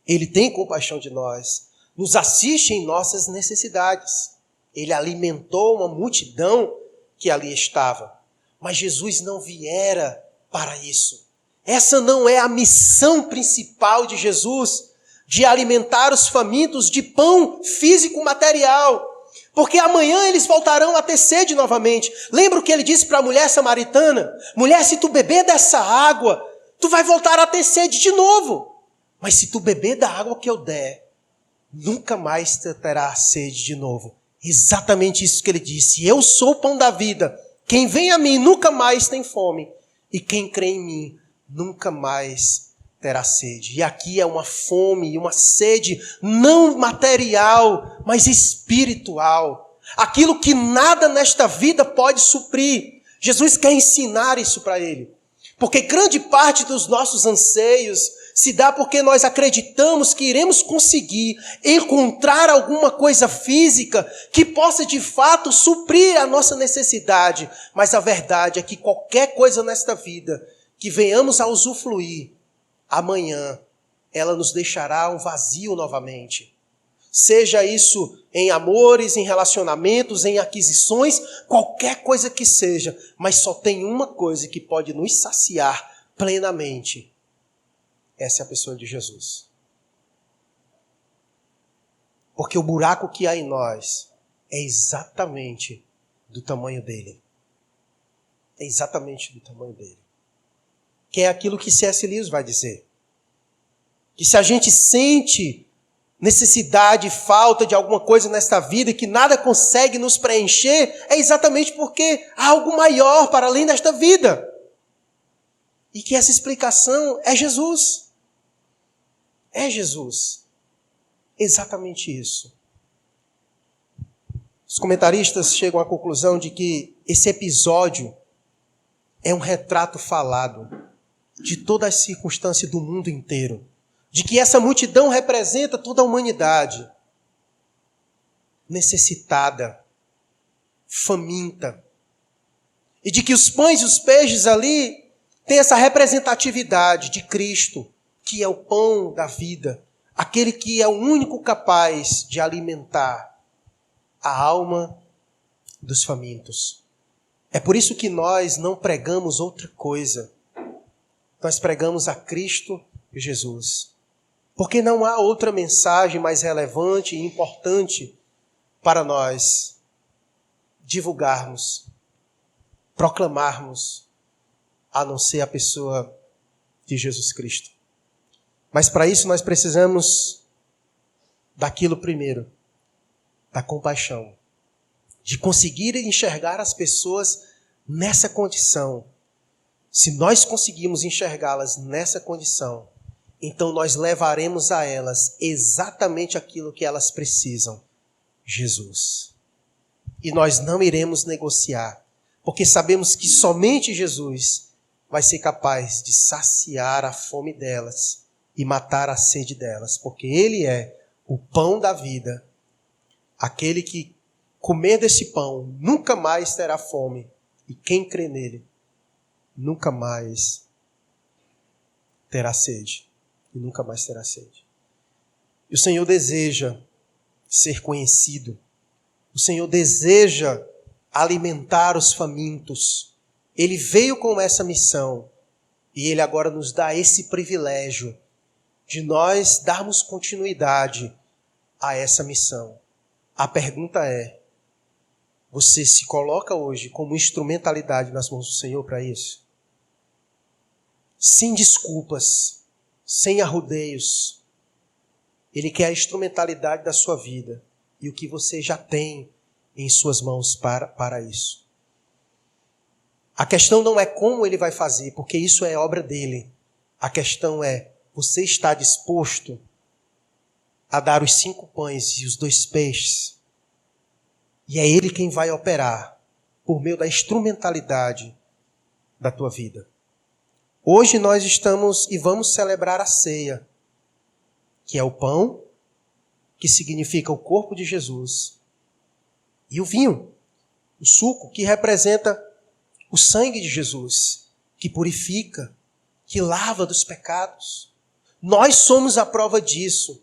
Ele tem compaixão de nós. Nos assiste em nossas necessidades. Ele alimentou uma multidão que ali estava. Mas Jesus não viera para isso. Essa não é a missão principal de Jesus, de alimentar os famintos de pão físico material. Porque amanhã eles voltarão a ter sede novamente. Lembra o que ele disse para a mulher samaritana? Mulher, se tu beber dessa água, tu vai voltar a ter sede de novo. Mas se tu beber da água que eu der, nunca mais terá sede de novo. Exatamente isso que ele disse. Eu sou o pão da vida. Quem vem a mim nunca mais tem fome. E quem crê em mim nunca mais terá sede. E aqui é uma fome e uma sede não material, mas espiritual. Aquilo que nada nesta vida pode suprir. Jesus quer ensinar isso para ele. Porque grande parte dos nossos anseios se dá porque nós acreditamos que iremos conseguir encontrar alguma coisa física que possa de fato suprir a nossa necessidade. Mas a verdade é que qualquer coisa nesta vida que venhamos a usufruir, amanhã ela nos deixará um vazio novamente. Seja isso em amores, em relacionamentos, em aquisições, qualquer coisa que seja. Mas só tem uma coisa que pode nos saciar plenamente. Essa é a pessoa de Jesus. Porque o buraco que há em nós é exatamente do tamanho dele. É exatamente do tamanho dele. Que é aquilo que C.S. Lewis vai dizer. Que se a gente sente necessidade, falta de alguma coisa nesta vida e que nada consegue nos preencher, é exatamente porque há algo maior para além desta vida. E que essa explicação é Jesus. É Jesus. Exatamente isso. Os comentaristas chegam à conclusão de que esse episódio é um retrato falado de toda a circunstância do mundo inteiro. De que essa multidão representa toda a humanidade. Necessitada. Faminta. E de que os pães e os peixes ali têm essa representatividade de Cristo, que é o pão da vida. Aquele que é o único capaz de alimentar a alma dos famintos. É por isso que nós não pregamos outra coisa. Nós pregamos a Cristo Jesus. Porque não há outra mensagem mais relevante e importante para nós divulgarmos, proclamarmos, a não ser a pessoa de Jesus Cristo. Mas para isso nós precisamos daquilo primeiro, da compaixão, de conseguir enxergar as pessoas nessa condição. Se nós conseguirmos enxergá-las nessa condição, então nós levaremos a elas exatamente aquilo que elas precisam, Jesus. E nós não iremos negociar, porque sabemos que somente Jesus vai ser capaz de saciar a fome delas e matar a sede delas, porque Ele é o pão da vida. Aquele que comer desse pão nunca mais terá fome, e quem crê nele nunca mais terá sede. E nunca mais terá sede. E o Senhor deseja ser conhecido. O Senhor deseja alimentar os famintos. Ele veio com essa missão. E Ele agora nos dá esse privilégio de nós darmos continuidade a essa missão. A pergunta é, você se coloca hoje como instrumentalidade nas mãos do Senhor para isso? Sem desculpas, sem arrudeios. Ele quer a instrumentalidade da sua vida e o que você já tem em suas mãos para isso. A questão não é como Ele vai fazer, porque isso é obra dele. A questão é, você está disposto a dar os 5 pães e os 2 peixes? E é Ele quem vai operar por meio da instrumentalidade da tua vida. Hoje nós estamos e vamos celebrar a ceia, que é o pão, que significa o corpo de Jesus, e o vinho, o suco, que representa o sangue de Jesus, que purifica, que lava dos pecados. Nós somos a prova disso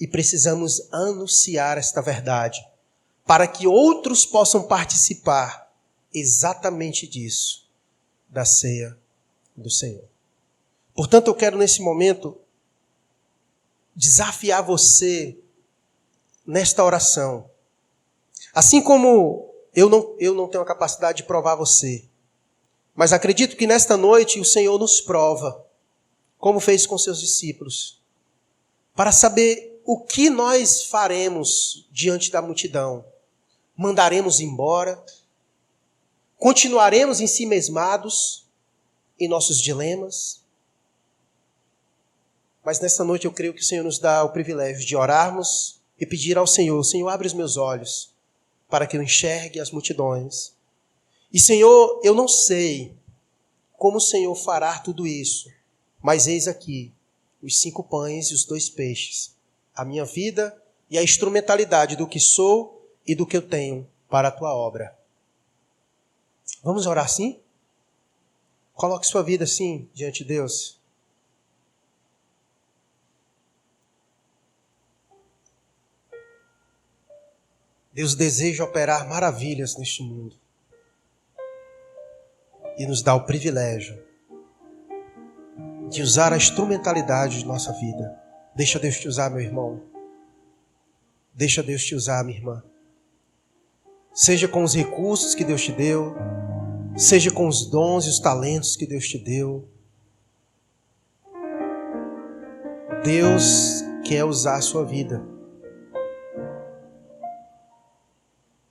e precisamos anunciar esta verdade para que outros possam participar exatamente disso, da ceia do Senhor. Portanto, eu quero nesse momento desafiar você nesta oração. Assim como eu não tenho a capacidade de provar você, mas acredito que nesta noite o Senhor nos prova, como fez com seus discípulos, para saber o que nós faremos diante da multidão. Mandaremos embora? Continuaremos ensimesmados em nossos dilemas? Mas nesta noite eu creio que o Senhor nos dá o privilégio de orarmos e pedir ao Senhor: Senhor, abre os meus olhos para que eu enxergue as multidões. E Senhor, eu não sei como o Senhor fará tudo isso, mas eis aqui os 5 pães e os 2 peixes, a minha vida e a instrumentalidade do que sou e do que eu tenho para a tua obra. Vamos orar assim? Coloque sua vida assim diante de Deus. Deus deseja operar maravilhas neste mundo e nos dá o privilégio de usar a instrumentalidade de nossa vida. Deixa Deus te usar, meu irmão. Deixa Deus te usar, minha irmã. Seja com os recursos que Deus te deu, seja com os dons e os talentos que Deus te deu. Deus quer usar a sua vida.